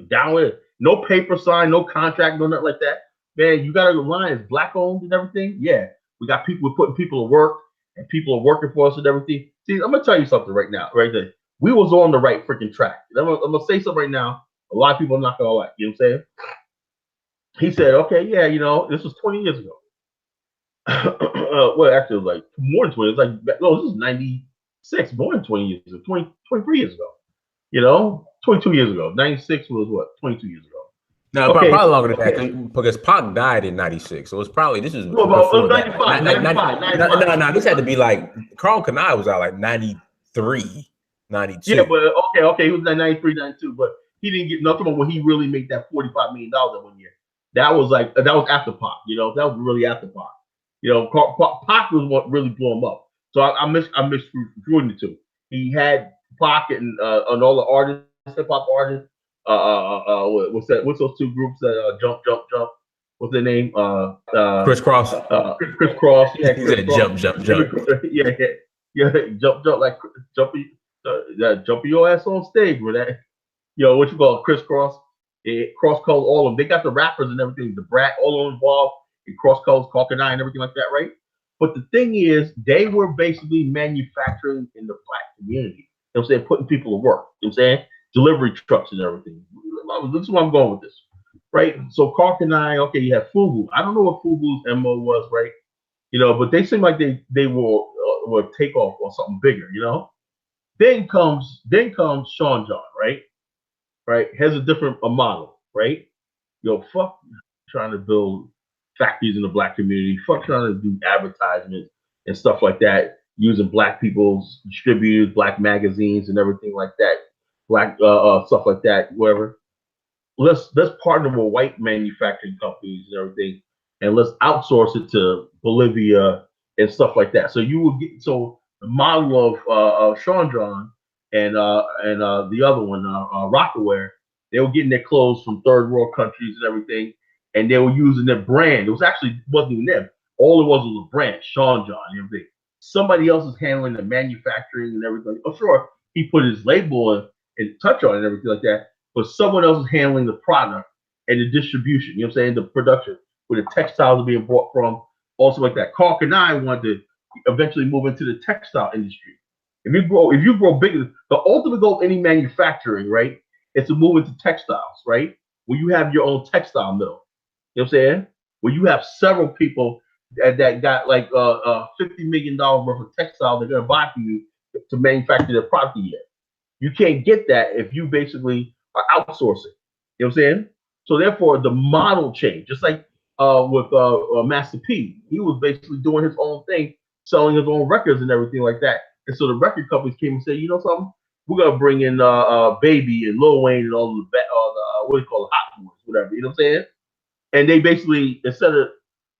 down with it. No paper sign, no contract, no nothing like that. Man, you got a line, it's black owned and everything. Yeah, we got people, we're putting people to work and people are working for us and everything. See, I'm going to tell you something right now, right there. We was on the right freaking track. I'm going to say something right now. A lot of people are not going to like, you know what I'm saying? He said, okay, yeah, you know, this was 20 years ago. Well, actually, it was like more than 20. It's like, no, this is 96, more than 20 years ago, 23 years ago. You know, 22 years ago. 96 was what? 22 years ago.
No, okay. Probably longer than that because Pac died in 96. So it's probably, this is
no,
before
95,
that.
95.
No, this had to be like, Carl Kanai was out like 93, 92.
Yeah, but okay. He was like 93, 92, but he didn't get nothing when he really made that $45 million that 1 year. That was after Pac, you know, that was really after Pac. You know, Pac was what really blew him up. So I missed the two. He had Pac and all the artists, hip hop artists. What's that? What's those two groups that jump? What's their name?
Crisscross.
Crisscross. Yeah,
he said jump.
Yeah, jump like jumping your ass on stage with that. You know what you call it, Crisscross. Cross colors, all of them. They got the rappers and everything, the Brat, all of them involved in Cross colors, Carl Kanai and everything like that, right? But the thing is, they were basically manufacturing in the black community. You know what I'm saying? Putting people to work. You know what I'm saying? Delivery trucks and everything. This is where I'm going with this, right? So Carl Kanai, okay, you have Fubu. I don't know what Fubu's MO was, right? You know, but they seem like they were take off or something bigger, you know? Then comes Sean John, right? Right? Has a different model, right? Yo, fuck trying to build factories in the black community. Fuck trying to do advertisements and stuff like that using black people's distributors, black magazines, and everything like that. Black stuff like that, whatever. Let's partner with white manufacturing companies and everything, and let's outsource it to Bolivia and stuff like that. So you will get the model of Sean John and the other one, Rockaware, they were getting their clothes from third world countries and everything, and they were using their brand. It wasn't even them. All it was a brand, Sean John and everything. Somebody else is handling the manufacturing and everything. Oh, sure, he put his label and touch on it and everything like that, but someone else is handling the product and the distribution. You know what I'm saying? The production, where the textiles are being bought from, also like that. Carl Kanai wanted to eventually move into the textile industry. If you grow bigger, the ultimate goal of any manufacturing, right, is to move into textiles, right? Where you have your own textile mill. You know what I'm saying? Where you have several people that got like $50 million worth of textile they're gonna buy from you to manufacture their product a year. You can't get that if you basically are outsourcing. You know what I'm saying? So therefore, the model changed. Just like with Master P, he was basically doing his own thing, selling his own records and everything like that. And so the record companies came and said, you know something, we're gonna bring in Baby and Lil Wayne and all the what do you call it, Hot Boys, whatever. You know what I'm saying? And they basically instead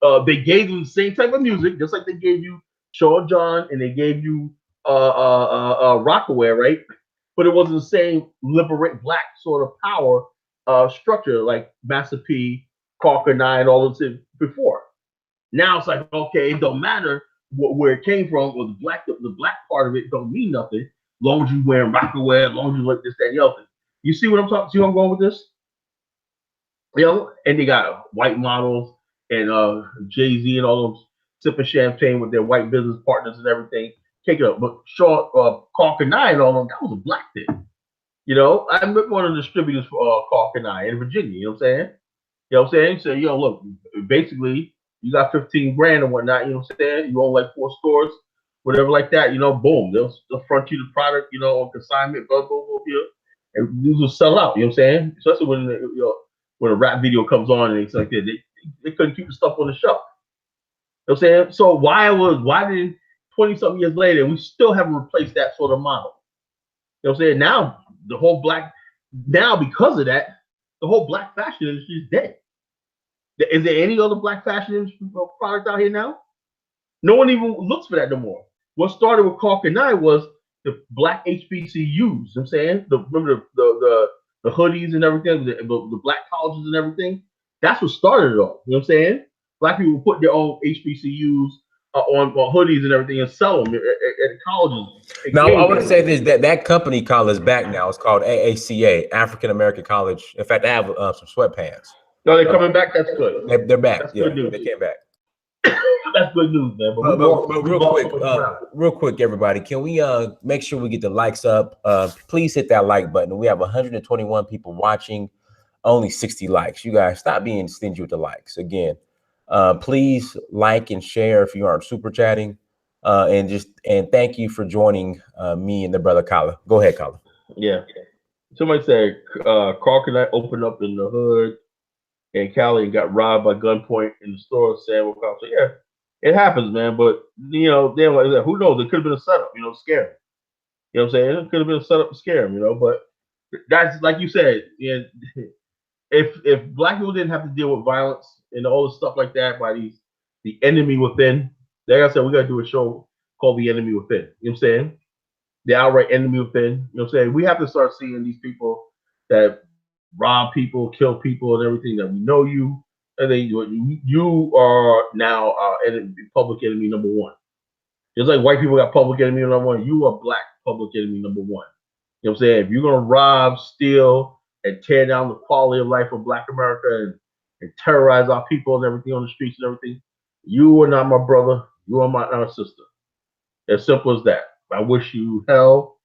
of they gave you the same type of music, just like they gave you Sean John and they gave you Rockaway, right? But it wasn't the same liberate black sort of power structure like Master P, Carter Nine, all those things before. Now it's like, okay, it don't matter where it came from, or the black part of it don't mean nothing, as long as you wearing Rockaway, as long as you like this, that, and the other. You see what I'm talking? See where I'm going with this? You know, and they got white models and Jay-Z and all them sipping champagne with their white business partners and everything. Take it up. But Shaw, Cork and I and all them, that was a black thing. You know, I'm one of the distributors for Cork and I in Virginia. You know what I'm saying? You know what I'm saying? So, yo, look, basically, you got 15 grand and whatnot. You know what I'm saying? You own like 4 stores, whatever like that. You know, boom, they'll front you the product, you know, on consignment, blah, blah, blah, blah, and these will sell out. You know what I'm saying? Especially when a rap video comes on and it's like that, they couldn't keep the stuff on the shelf. You know what I'm saying? So why did 20 something years later we still haven't replaced that sort of model? You know what I'm saying? Now because of that, the whole black fashion industry is dead. Is there any other black fashion industry product out here now? No one even looks for that no more. What started with Cork and I was the black HBCUs. You know what I'm saying? Remember the hoodies and everything, the black colleges and everything. That's what started it all. You know what I'm saying? Black people put their own HBCUs on hoodies and everything and sell them at colleges.
Now, I want to say this: that company college is back now. It's called AACA, African American College. In fact, I have some sweatpants.
No, they're coming back. That's good.
They're back.
That's good news.
They came back.
That's good news, man. But
real quick, everybody, can we make sure we get the likes up? Please hit that like button. We have 121 people watching, only 60 likes. You guys stop being stingy with the likes. Again, please like and share if you aren't super chatting. And thank you for joining me and the brother Kala. Go ahead, Kala.
Yeah. Somebody said Carl and I opened up in the hood and Cali got robbed by gunpoint in the store. Sam will come. So yeah, it happens, man. But you know, damn, like, who knows? It could have been a setup, you know, scare him. You know what I'm saying? It could have been a setup to scare him, you know. But that's like you said. Yeah, if black people didn't have to deal with violence and all the stuff like that by the enemy within, like I said, we gotta do a show called The Enemy Within. You know what I'm saying? The outright enemy within. You know what I'm saying? We have to start seeing these people that rob people, kill people, and everything that we know you, and then you are now our enemy, public enemy number one. Just like white people got public enemy number one, you are black public enemy number one. You know what I'm saying? If you're gonna rob, steal, and tear down the quality of life of Black America and terrorize our people and everything on the streets and everything, you are not my brother. You are not our sister. As simple as that. I wish you hell.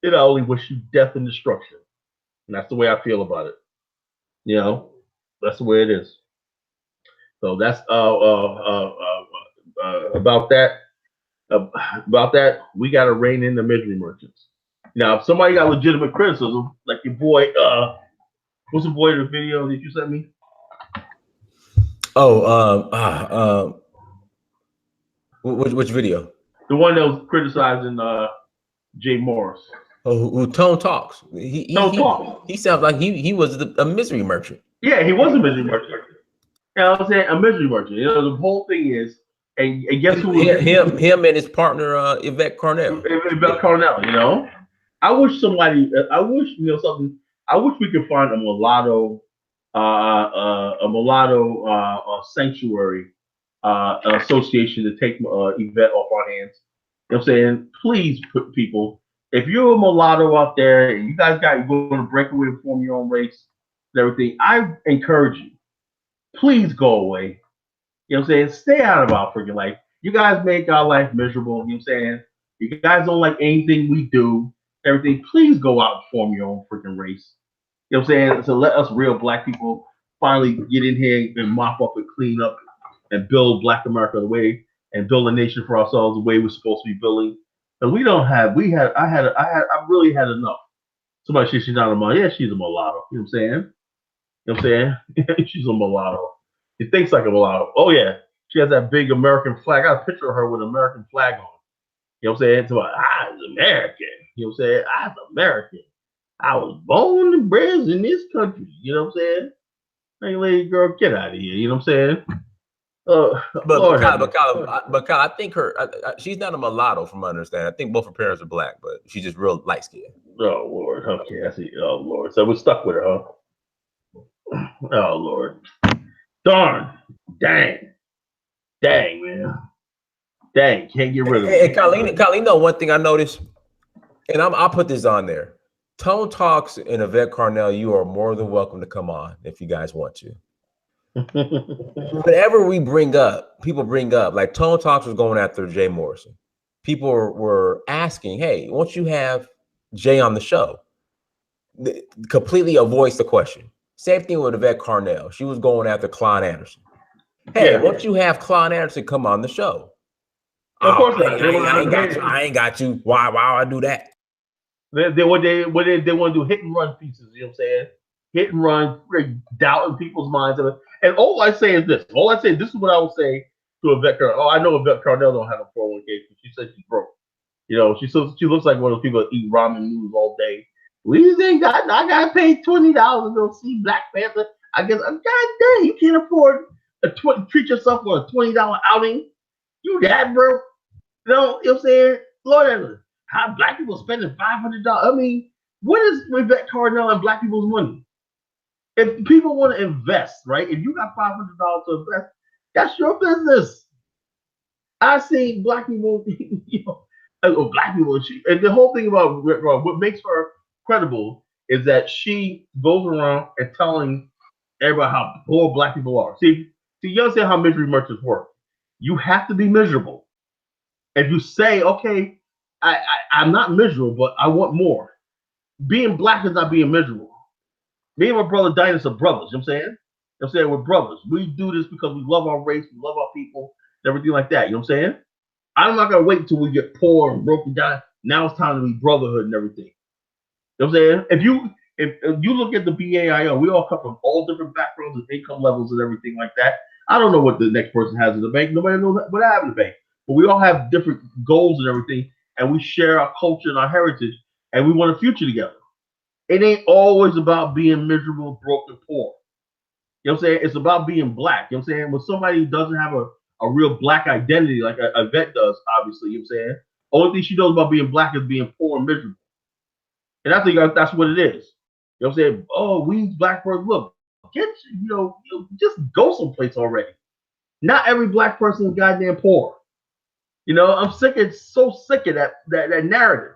And I only wish you death and destruction. And that's the way I feel about it. You know, that's the way it is. So that's about that. About that, we got to rein in the misery merchants. Now, if somebody got legitimate criticism, like your boy, what's the boy in the video that you sent me?
Oh, which video?
The one that was criticizing Jay Morris.
Oh, who Tone talks. He sounds like he was a misery merchant.
Yeah, he was a misery merchant. You know what I'm saying? A misery merchant. You know, the whole thing is, and guess who?
Him and his partner, Yvette Carnell.
Yvette Carnell, you know? I wish somebody, something, I wish we could find a mulatto sanctuary association to take Yvette off our hands. You know what I'm saying? Please, people, if you're a mulatto out there and you guys got going to break away and form your own race and everything, I encourage you, please go away. You know what I'm saying? Stay out of our freaking life. You guys make our life miserable. You know what I'm saying? You guys don't like anything we do, everything. Please go out and form your own freaking race. You know what I'm saying? So let us real black people finally get in here and mop up and clean up and build Black America the way and build a nation for ourselves the way we're supposed to be building. Because we don't have, I really had enough. Somebody says she's not a mulatto. Yeah, she's a mulatto. You know what I'm saying? You know what I'm saying? She's a mulatto. She thinks like a mulatto. Oh, yeah. She has that big American flag. I got a picture of her with an American flag on. You know what I'm saying? It's like, I was American. You know what I'm saying? I was American. I was born and bred in this country. You know what I'm saying? Hey, lady, girl, get out of here. You know what I'm saying?
But
Lord
Kyle,
have
but
mercy.
Kyle, but Kyle, I think she's not a mulatto from my understanding. I think both her parents are black, but she's just real light skinned.
Oh Lord. Okay, I see. Oh Lord. So we're stuck with her, huh? Oh Lord. Darn. Dang. Dang, man. Dang. Can't get rid of
Hey,
her.
Colleen, one thing I noticed, and I'll put this on there. Tone Talks and Yvette Carnell, you are more than welcome to come on if you guys want to. Whenever we people bring up, like Tone Talks was going after Jay Morrison. People were asking, hey, won't you have Jay on the show? Completely avoids the question. Same thing with Yvette Carnell. She was going after Claude Anderson. Hey,
Yeah.
won't you have Claude Anderson come on the show?
Of
Oh,
course not. They
I
want
ain't got you.
to.
I ain't got you. Why I do that?
They want to do hit and run pieces. You know what I'm saying? Hit and run, doubt in people's minds. And all I say is this. All I say, this is what I will say to Yvette Carnell. Oh, I know Yvette Carnell don't have a 401k. She said she's broke. You know, she looks like one of those people that eat ramen noodles all day. We just ain't got. I got paid $20 to go see Black Panther. I guess. God dang, you can't afford treat yourself for a $20 outing. You that broke? You know what I'm saying? Lord, how black people spending $500. I mean, what is Rebecca Cardinal and black people's money? If people want to invest, right? If you got $500 to invest, that's your business. I see black people, you know, black people. And the whole thing about what makes her credible is that she goes around and telling everybody how poor black people are. See, you understand how misery merchants work. You have to be miserable. If you say, okay, I'm not miserable, but I want more. Being black is not being miserable. Me and my brother Dinus are brothers. You know what I'm saying? You know what I'm saying? We're brothers. We do this because we love our race, we love our people, and everything like that. You know what I'm saying? I'm not gonna wait until we get poor and broken down. Now it's time to be brotherhood and everything. You know what I'm saying? If you look at the BAIO, we all come from all different backgrounds and income levels and everything like that. I don't know what the next person has in the bank. Nobody knows what I have in the bank. But we all have different goals and everything, and we share our culture and our heritage, and we want a future together. It ain't always about being miserable, broke, and poor. You know what I'm saying? It's about being black. You know what I'm saying? When somebody doesn't have a real black identity like a vet does, obviously, you know what I'm saying? Only thing she knows about being black is being poor and miserable. And I think that's what it is. You know what I'm saying? Oh, we black folks, look, just go someplace already. Not every black person is goddamn poor. You know, I'm so sick of that narrative.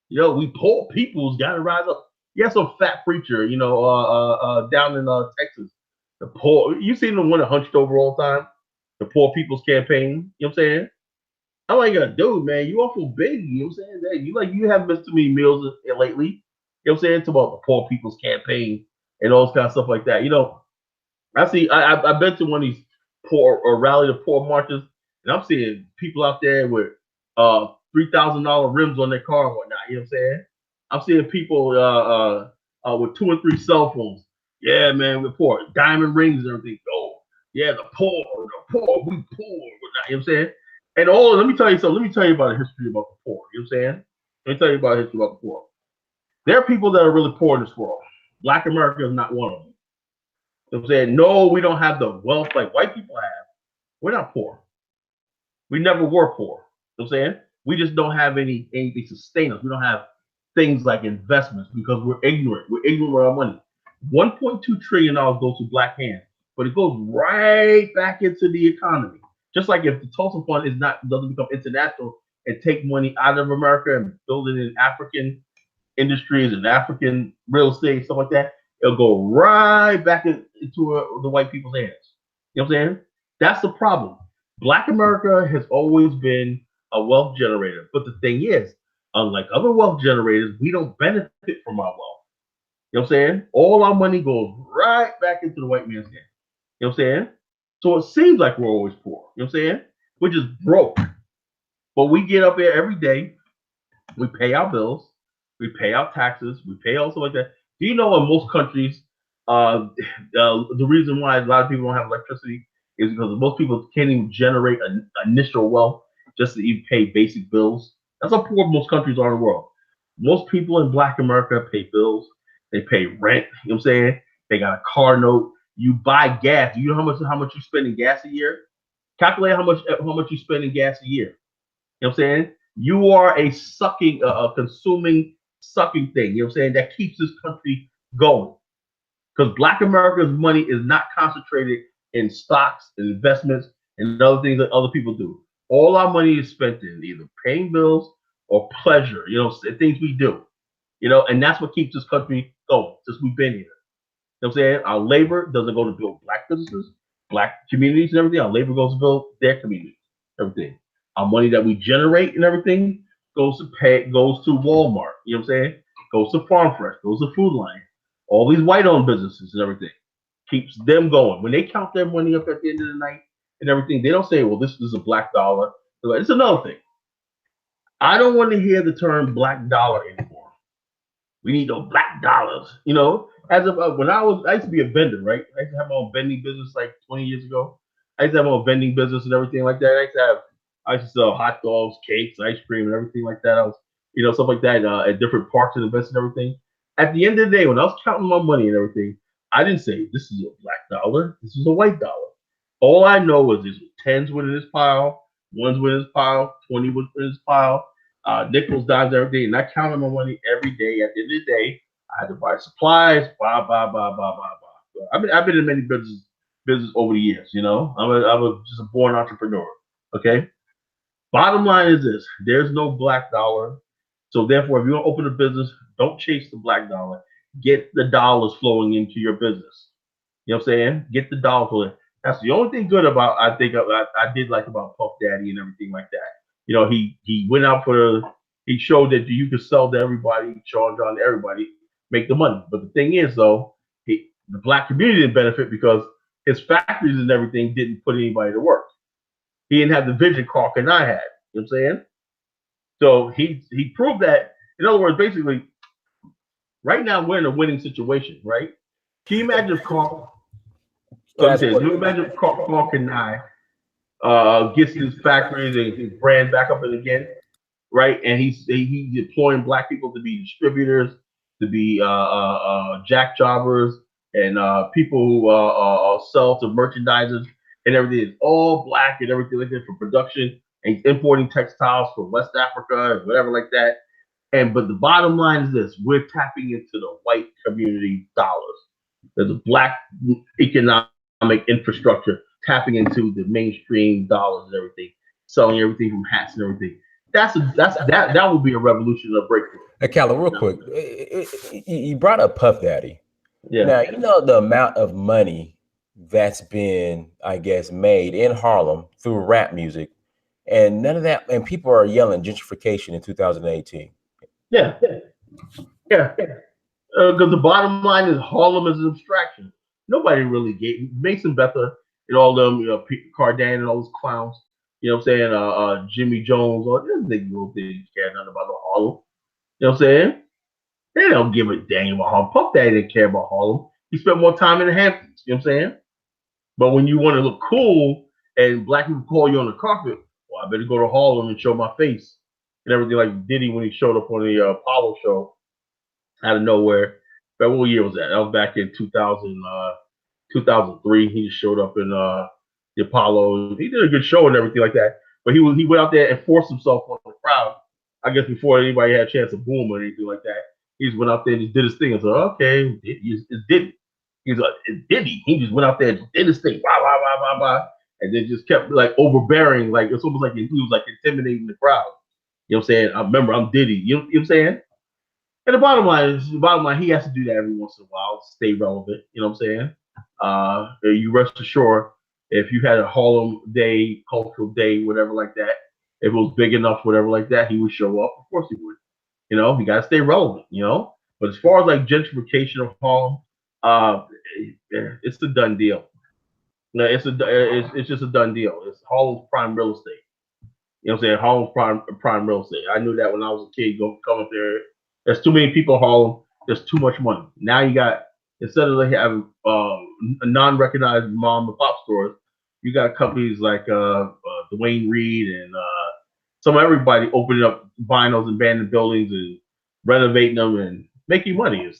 You know, we poor people's got to rise up. Yeah, some fat preacher, down in Texas. The poor, you seen the one that hunched over all the time? The Poor People's Campaign. You know what I'm saying? I'm like, dude, man, you awful big. You know what I'm saying? Hey, you haven't missed too many meals lately. You know what I'm saying? It's about the Poor People's Campaign and all this kind of stuff like that. You know, I've been to one of these poor or rally the poor marches, and I'm seeing people out there with $3,000 rims on their car and whatnot. You know what I'm saying? I'm seeing people with two and three cell phones. Yeah, man, we're poor. Diamond rings and everything. Oh, yeah, the poor, we poor. Whatnot, you know what I'm saying? And let me tell you something. Let me tell you about the history about the poor. You know what I'm saying? Let me tell you about the history about the poor. There are people that are really poor in this world. Black America is not one of them. You know what I'm saying? No, we don't have the wealth like white people have. We're not poor. We never were poor. You know what I'm saying? We just don't have anything to sustain us. We don't have things like investments because we're ignorant. We're ignorant with our money. $1.2 trillion goes to black hands, but it goes right back into the economy. Just like if the Tulsa Fund doesn't become international and take money out of America and build it in African industries and African real estate, stuff like that, it'll go right back into the white people's hands. You know what I'm saying? That's the problem. Black America has always been a wealth generator. But the thing is, unlike other wealth generators, we don't benefit from our wealth. You know what I'm saying? All our money goes right back into the white man's hand. You know what I'm saying? So it seems like we're always poor. You know what I'm saying? We're just broke. But we get up there every day, we pay our bills, we pay our taxes, we pay all stuff like that. Do you know in most countries, the reason why a lot of people don't have electricity is because most people can't even generate an initial wealth just to even pay basic bills. That's how poor most countries are in the world. Most people in Black America pay bills, they pay rent. You know what I'm saying? They got a car note. You buy gas. You know how much you spend in gas a year? Calculate how much you spend in gas a year. You know what I'm saying? You are a sucking, a consuming, sucking thing. You know what I'm saying? That keeps this country going. Because Black America's money is not concentrated in stocks and investments and other things that other people do. All our money is spent in either paying bills or pleasure. Things we do. And that's what keeps this country going since we've been here. You know what I'm saying? Our labor doesn't go to build black businesses, black communities and everything. Our labor goes to build their communities, everything. Our money that we generate and everything goes to Walmart. You know what I'm saying? Goes to Farm Fresh, goes to Food Lion, all these white-owned businesses and everything. Keeps them going. When they count their money up at the end of the night and everything, they don't say, well, this is a black dollar. It's another thing. I don't want to hear the term black dollar anymore. We need those black dollars. As of I used to be a vendor, right? I used to have my own vending business like 20 years ago. I used to have my own vending business and everything like that. I used to sell hot dogs, cakes, ice cream, and everything like that. I was, stuff like that at different parks and events and everything. At the end of the day, when I was counting my money and everything, I didn't say this is a black dollar, this is a white dollar. All I know is there's tens within this pile, ones within this pile, 20 within this pile, nickels, dimes, everything. And I counted my money every day. At the end of the day, I had to buy supplies, blah, blah, blah, blah, blah, blah. I've been in many business over the years, I'm just a born entrepreneur. Okay. Bottom line is this: there's no black dollar. So therefore, if you're gonna open a business, don't chase the black dollar. Get the dollars flowing into your business. You know what I'm saying? Get the dollar flowing. That's the only thing good about I did like about Puff Daddy and everything like that. He went out he showed that you could sell to everybody, charge on to everybody, make the money. But the thing is though, the black community didn't benefit because his factories and everything didn't put anybody to work. He didn't have the vision Clark and I had. You know what I'm saying? So he proved that. In other words, basically, right now we're in a winning situation, right? Can you imagine if Clark? Can you imagine if Clark and I gets his factories and his brand back up and again, right? And he's deploying black people to be distributors, to be jack jobbers, and people who sell to merchandisers and everything. It's all black and everything like that for production and importing textiles from West Africa and whatever like that. But the bottom line is this: we're tapping into the white community dollars. There's a black economic infrastructure tapping into the mainstream dollars and everything, selling everything from hats and everything. That would be a revolution and a breakthrough.
Hey, Calla, real quick, you brought up Puff Daddy.
Yeah.
Now, the amount of money that's been, I guess, made in Harlem through rap music, and none of that, and people are yelling gentrification in 2018.
Yeah. Because the bottom line is Harlem is an abstraction. Nobody really gave Mason Betha and all them, Cardan and all those clowns. You know what I'm saying? Jimmy Jones, all these niggas didn't care nothing about no Harlem. You know what I'm saying? They don't give a dang about Harlem. Puff Daddy didn't care about Harlem. He spent more time in the Hamptons. You know what I'm saying? But when you want to look cool and black people call you on the carpet, well, I better go to Harlem and show my face and everything, like Diddy when he showed up on the Apollo show out of nowhere. But what year was that? That was back in 2003. He just showed up in the Apollo. He did a good show and everything like that. But he went out there and forced himself on the crowd. I guess before anybody had a chance to boom or anything like that. He just went out there and just did his thing. I said, okay, it's Diddy. He's like, it's Diddy. He just went out there and did his thing. Blah, blah, blah, blah, blah. And then just kept like overbearing. Like it's almost like he was like intimidating the crowd. You know what I'm saying? I remember I'm Diddy. You know what I'm saying? And the bottom line, he has to do that every once in a while to stay relevant. You know what I'm saying? You rest assured, if you had a Harlem Day, cultural day, whatever like that, if it was big enough, whatever like that, he would show up. Of course he would. You got to stay relevant. But as far as like gentrification of Harlem, it's a done deal. No, it's just a done deal. It's Harlem's prime real estate. You know what I'm saying? Harlem's prime real estate. I knew that when I was a kid, coming there. There's too many people in Harlem. There's too much money. Now you got, instead of having non-recognized mom and pop stores, you got companies like Dwayne Reed and everybody opening up vinyls and abandoned buildings and renovating them and making money. It's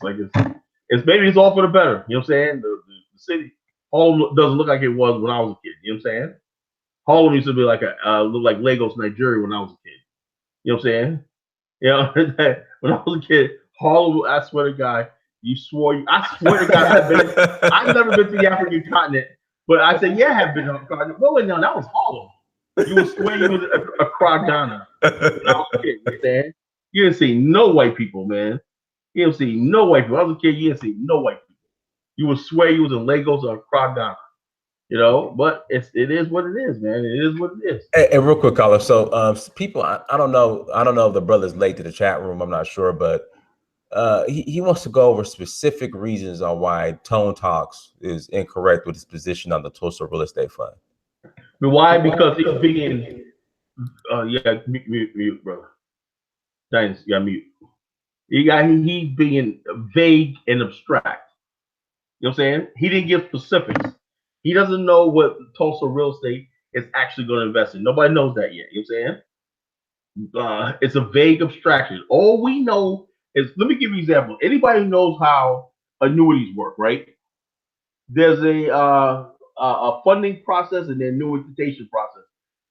maybe it's all for the better. You know what I'm saying? The city Harlem doesn't look like it was when I was a kid. You know what I'm saying? Harlem used to be like look like Lagos, Nigeria when I was a kid. You know what I'm saying? You know, when I was a kid, Harlem, I swear to God, I swear to God, I've never been to the African continent, but I said, yeah, I have been on the continent. Well, no, that was Harlem. You would swear you was a Ghana when I was a kid. You know what I'm saying? You didn't see no white people, man. You didn't see no white people. When I was a kid, you didn't see no white people. You would swear you was in Lagos or Accra, Ghana. You know, but it is what it is, man. It is what it is.
Hey, real quick, caller. So, people, I don't know. I don't know if the brother's late to the chat room. I'm not sure, but he wants to go over specific reasons on why Tone Talks is incorrect with his position on the Tulsa real estate fund.
But why? Because he's being, yeah, mute, brother. Thanks, you got mute. He's being vague and abstract. You know what I'm saying? He didn't give specifics. He doesn't know what Tulsa real estate is actually going to invest in. Nobody knows that yet. You know what I'm saying? It's a vague abstraction. All we know is, let me give you an example. Anybody who knows how annuities work, right? There's a funding process and an annuitization process.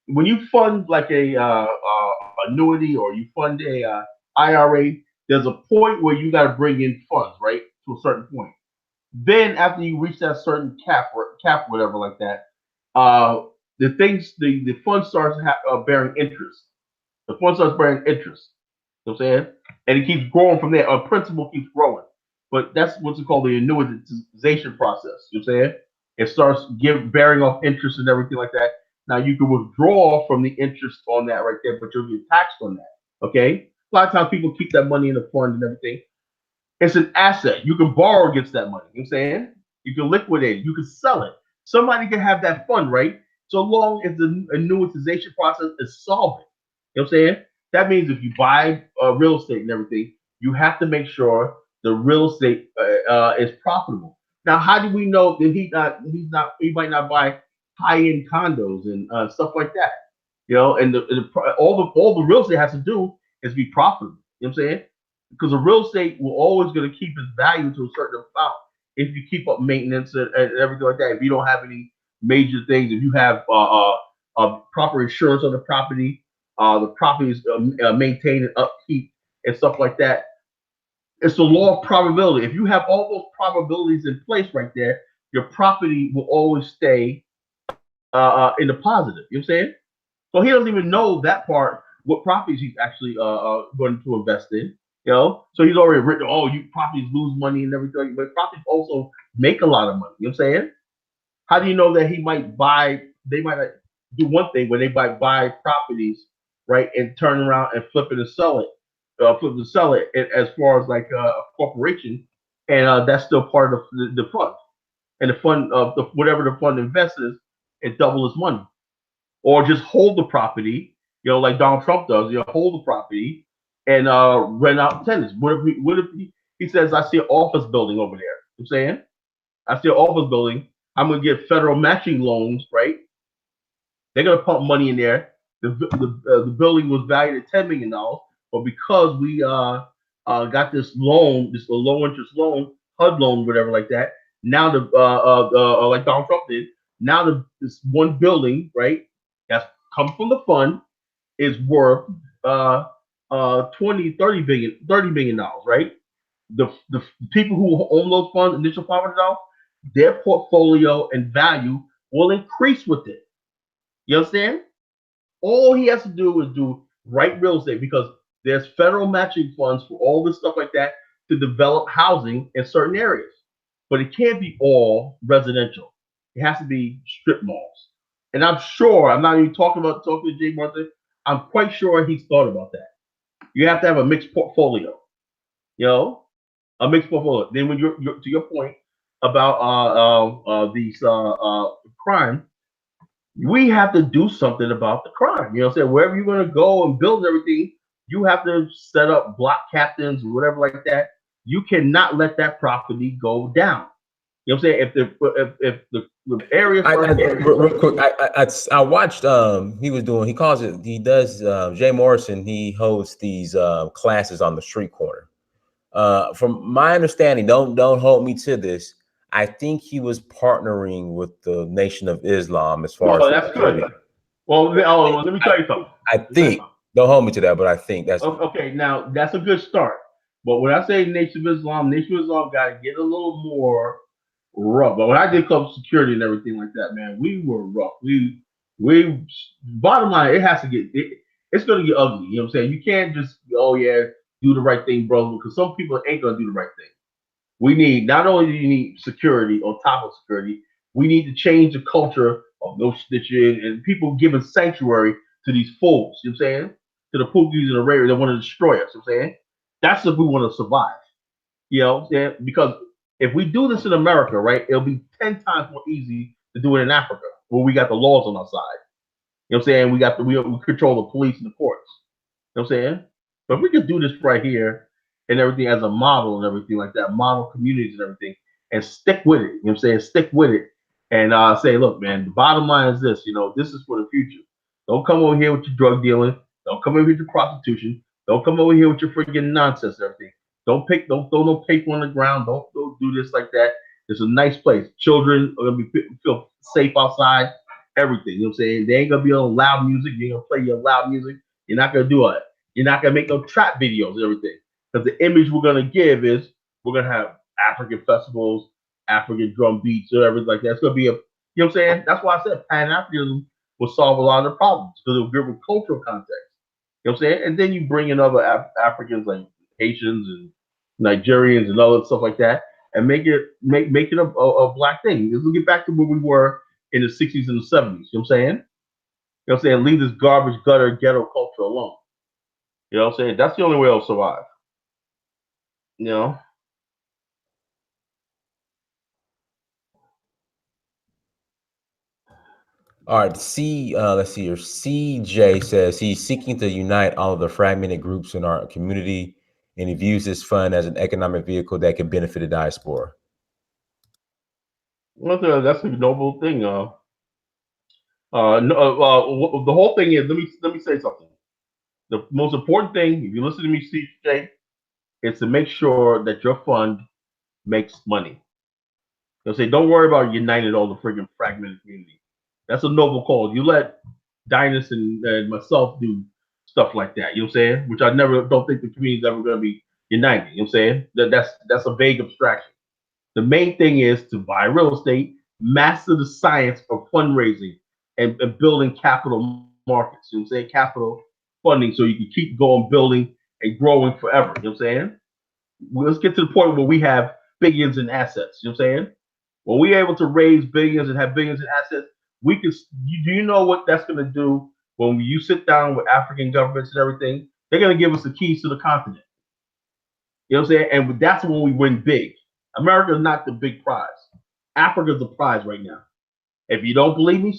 When you fund like a annuity or you fund a IRA, there's a point where you got to bring in funds, right, to a certain point. Then after you reach that certain cap or whatever like that, the fund starts bearing interest. The fund starts bearing interest. You know what I'm saying? And it keeps growing from there. Principal keeps growing. But that's what's called the annuitization process. You know what I'm saying? It starts bearing off interest and everything like that. Now you can withdraw from the interest on that right there, but you'll get taxed on that. Okay? A lot of times people keep that money in the fund and everything. It's an asset. You can borrow against that money. You know what I'm saying? You can liquidate it. You can sell it. Somebody can have that fund, right? So long as the annuitization process is solvent. You know what I'm saying? That means if you buy real estate and everything, you have to make sure the real estate is profitable. Now, how do we know that he might not buy high-end condos and stuff like that? You know, and all the real estate has to do is be profitable. You know what I'm saying? Because the real estate will always going to keep its value to a certain amount if you keep up maintenance and everything like that. If you don't have any major things, if you have proper insurance on the property is maintained and upkeep and stuff like that. It's the law of probability. If you have all those probabilities in place right there, your property will always stay in the positive. You know what I'm saying? So he doesn't even know that part, what properties he's actually going to invest in. You know, so he's already written, oh, you properties lose money and everything, but properties also make a lot of money. You know what I'm saying? How do you know that they might do one thing when they buy properties, right, and turn around and flip it and sell it, as far as like a corporation, and that's still part of the fund, and the fund whatever the fund invests, it doubles its money, or just hold the property, you know, like Donald Trump does, you know, hold the property and rent out tenants. What if he says, I see an office building over there? You know what I'm saying, I see an office building. I'm gonna get federal matching loans, right? They're gonna pump money in there. The building was valued at $10 million, but because we got this loan, this low interest loan, HUD loan, whatever like that. Now like Donald Trump did. Now this one building, right, that's come from the fund is worth 30 million dollars, right? The people who own those funds, initial $500, their portfolio and value will increase with it. You understand? All he has to do is do right real estate, because there's federal matching funds for all this stuff like that to develop housing in certain areas. But it can't be all residential. It has to be strip malls. And I'm sure, I'm not even talking to Jay Martin, I'm quite sure he's thought about that. You have to have a mixed portfolio. You know, a mixed portfolio. Then when you're to your point about these crime, we have to do something about the crime. You know what I'm saying? Wherever you're going to go and build everything, you have to set up block captains or whatever like that. You cannot let that property go down. You know what I'm saying? If the area
real quick, I watched he does Jay Morrison, he hosts these classes on the street corner. From my understanding, don't hold me to this, I think he was partnering with the Nation of Islam as far as
Well,
his
that's good.
security.
Well, let me
I,
tell you something.
I
Let me tell you
think,
something.
don't hold me to that, but I think that's
Okay, now that's a good start. But when I say Nation of Islam got to get a little more rough. But when I did club security and everything like that, man, we were rough. We bottom line, it has to get it's going to get ugly. You know what I'm saying? You can't just oh yeah do the right thing, bro, because some people ain't going to do the right thing. We need not only do you need security on top of security, we need to change the culture of no snitching and people giving sanctuary to these fools. You know what I'm saying? To the Pookies and the Raiders that want to destroy us. You know what I'm saying? That's if we want to survive. You know what I'm saying? Because if we do this in America, right, it'll be 10 times more easy to do it in Africa where we got the laws on our side. You know what I'm saying? We control the police and the courts. You know what I'm saying? But if we could do this right here and everything as a model and everything like that, model communities and everything, and stick with it. You know what I'm saying? Stick with it and say, look, man, the bottom line is this. This is for the future. Don't come over here with your drug dealing. Don't come over here with your prostitution. Don't come over here with your freaking nonsense and everything. Don't throw no paper on the ground. Don't do this like that. It's a nice place. Children are gonna feel safe outside. Everything. You know what I'm saying? They ain't gonna be on loud music. You ain't gonna play your loud music. You're not gonna do it. You're not gonna make no trap videos and everything. Because the image we're gonna give is we're gonna have African festivals, African drum beats, or everything like that. It's gonna be you know what I'm saying? That's why I said Pan Africanism will solve a lot of the problems because it'll give a cultural context. You know what I'm saying? And then you bring in other Africans like Haitians and Nigerians and other stuff like that, and make it a black thing. We'll get back to where we were in the 60s and the 70s. You know what I'm saying? You know what I'm saying? Leave this garbage gutter ghetto culture alone. You know what I'm saying? That's the only way it'll survive. You know?
all right. Let's see here. CJ says he's seeking to unite all of the fragmented groups in our community, and he views this fund as an economic vehicle that can benefit the diaspora.
Well, that's a noble thing. No, the whole thing is let me say something. The most important thing, if you listen to me, CJ, is to make sure that your fund makes money. They'll say, don't worry about uniting all the friggin' fragmented community. That's a noble cause. You let Dynas and myself do stuff like that. You know what I'm saying? Which I never don't think the community is ever going to be united. You know what I'm saying? That's a vague abstraction. The main thing is to buy real estate, master the science of fundraising and building capital markets. You know what I'm saying? Capital funding so you can keep going building and growing forever. You know what I'm saying? Let's get to the point where we have billions in assets. You know what I'm saying? When we're able to raise billions and have billions in assets, we can. Do you know what that's going to do when you sit down with African governments and everything? They're going to give us the keys to the continent. You know what I'm saying? And that's when we win big. America is not the big prize. Africa's the prize right now. If you don't believe me,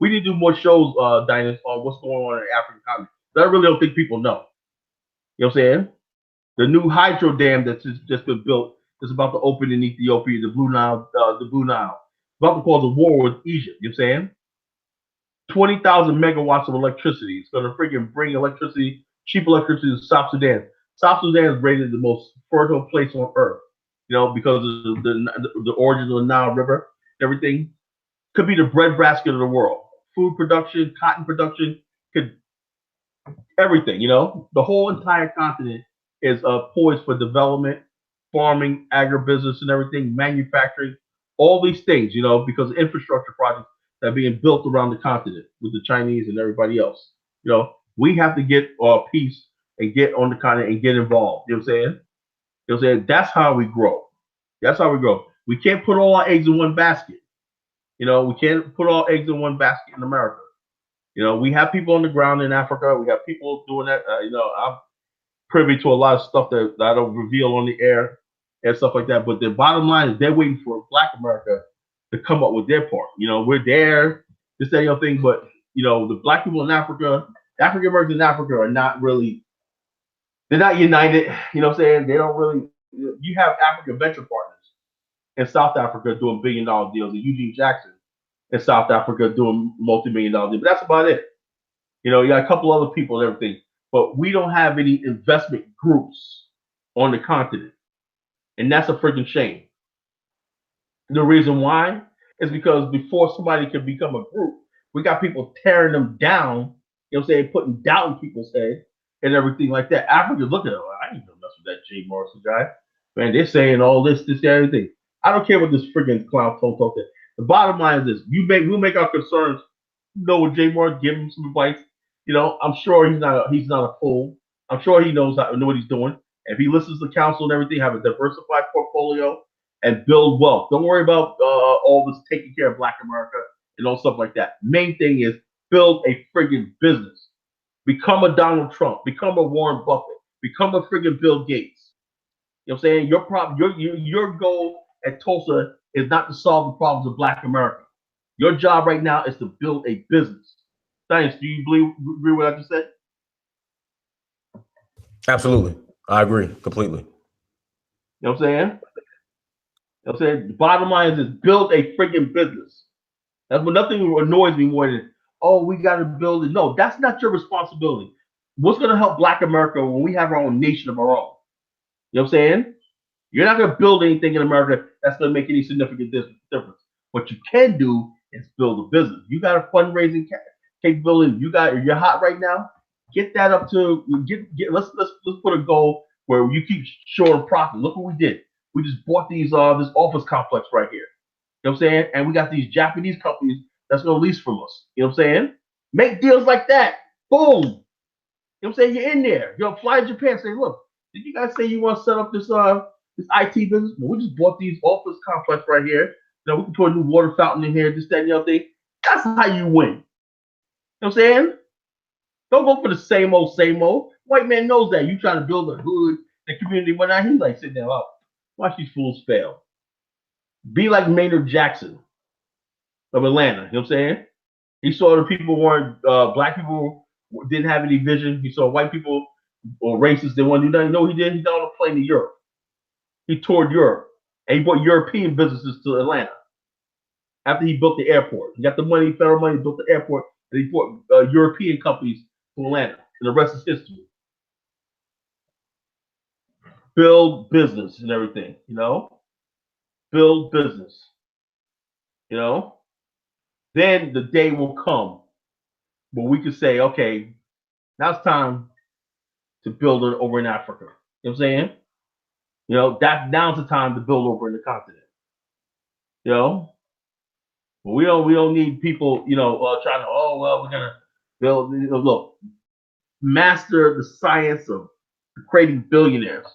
we need to do more shows, Dinah, on what's going on in the African continent. I really don't think people know. You know what I'm saying? The new hydro dam that's just been built is about to open in Ethiopia, the Blue Nile, about to cause a war with Egypt. You know what I'm saying? 20,000 megawatts of electricity. It's going to freaking bring electricity, cheap electricity to South Sudan. South Sudan is rated the most fertile place on earth, because of the origin of the Nile River, everything. Could be the breadbasket of the world. Food production, cotton production, could everything, the whole entire continent is poised for development, farming, agribusiness, and everything, manufacturing, all these things, because of infrastructure projects that are being built around the continent with the Chinese and everybody else. We have to get our piece and get on the continent and get involved. You know what I'm saying? You know what I'm saying? That's how we grow. That's how we grow. We can't put all our eggs in one basket. We can't put all eggs in one basket in America. We have people on the ground in Africa. We have people doing that. I'm privy to a lot of stuff that I don't reveal on the air and stuff like that. But the bottom line is they're waiting for Black America to come up with their part. We're there, this, that, thing. But, the Black people in Africa, African Americans in Africa are not really, they're not united. You know what I'm saying? They don't really, you have African venture partners in South Africa doing $1 billion deals, and Eugene Jackson in South Africa doing multi-million-dollar deals. But that's about it. You got a couple other people and everything, but we don't have any investment groups on the continent, and that's a freaking shame. The reason why is because before somebody can become a group, we got people tearing them down, you know what I'm saying, putting doubt in people's head and everything like that. Africans look at it, like, I ain't gonna mess with that Jay Morrison guy. Man, they're saying all this, everything. I don't care what this freaking clown talk is. The bottom line is this: we'll make our concerns. With Jay Morrison, give him some advice. I'm sure he's not a fool. I'm sure he know what he's doing. If he listens to counsel and everything, have a diversified portfolio and build wealth. Don't worry about all this taking care of Black America and all stuff like that. Main thing is build a friggin' business. Become a Donald Trump. Become a Warren Buffett. Become a friggin' Bill Gates. You know what I'm saying? Your goal at Tulsa is not to solve the problems of Black America. Your job right now is to build a business. Thanks. Do you agree with what I just said?
Absolutely. I agree completely.
You know what I'm saying? You know what I'm saying? The bottom line is build a friggin' business. That's what nothing annoys me more than, oh, we got to build it. No, that's not your responsibility. What's going to help Black America when we have our own nation of our own? You know what I'm saying? You're not going to build anything in America that's going to make any significant difference. What you can do is build a business. You got a fundraising capability. You're hot right now. Get that up to let's put a goal where you keep showing profit. Look what we did. We just bought this office complex right here. You know what I'm saying? And we got these Japanese companies that's going to lease from us. You know what I'm saying? Make deals like that. Boom. You know what I'm saying? You're in there. You'll fly to Japan. Say, look, did you guys say you want to set up this IT business? Well, we just bought these office complex right here. We can put a new water fountain in here, this, that, and the other thing. That's how you win. You know what I'm saying? Don't go for the same old, same old. White man knows that. You trying to build a hood, the community, but now he's like sitting there, oh, watch these fools fail. Be like Maynard Jackson of Atlanta. You know what I'm saying? He saw the people weren't, Black people didn't have any vision. He saw white people or racists, they want to do nothing. You know what he did? He got on a plane to Europe. He toured Europe. And he brought European businesses to Atlanta. After he built the airport. He got the money, federal money, built the airport, and he brought European companies to Atlanta. And the rest is history. Build business and everything, Build business. Then the day will come where we can say, okay, now it's time to build it over in Africa. You know what I'm saying? Now's the time to build over in the continent. We don't need people, trying to, oh well, we're gonna build. Look, master the science of creating billionaires,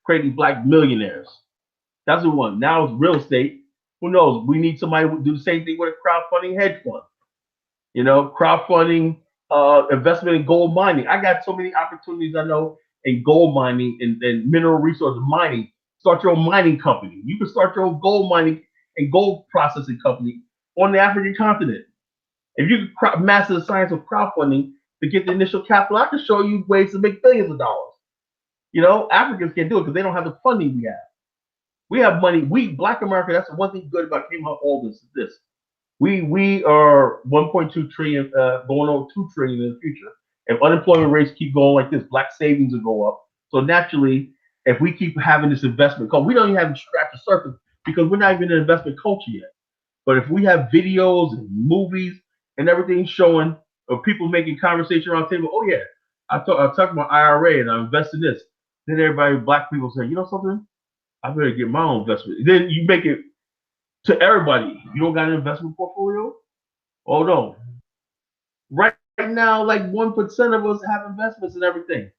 creating Black millionaires. That's the one. Now it's real estate. Who knows? We need somebody to do the same thing with a crowdfunding hedge fund. Crowdfunding, investment in gold mining. I got so many opportunities I know in gold mining and mineral resource mining. Start your own mining company. You can start your own gold mining and gold processing company on the African continent. If you can master the science of crowdfunding to get the initial capital, I can show you ways to make billions of dollars. Africans can't do it because they don't have the funding we have. We have money. Black America, that's the one thing good about came out all this is this. We are 1.2 trillion, going on 2 trillion in the future. If unemployment rates keep going like this, Black savings will go up. So naturally, if we keep having this investment culture, we don't even have to scratch the surface because we're not even in an investment culture yet. But if we have videos and movies and everything showing of people making conversation around the table, oh yeah, I talked about IRA and I invested in this. Then everybody, Black people say, you know something? I better get my own investment. Then you make it to everybody. You don't got an investment portfolio? Oh no. Right now, like 1% of us have investments and everything.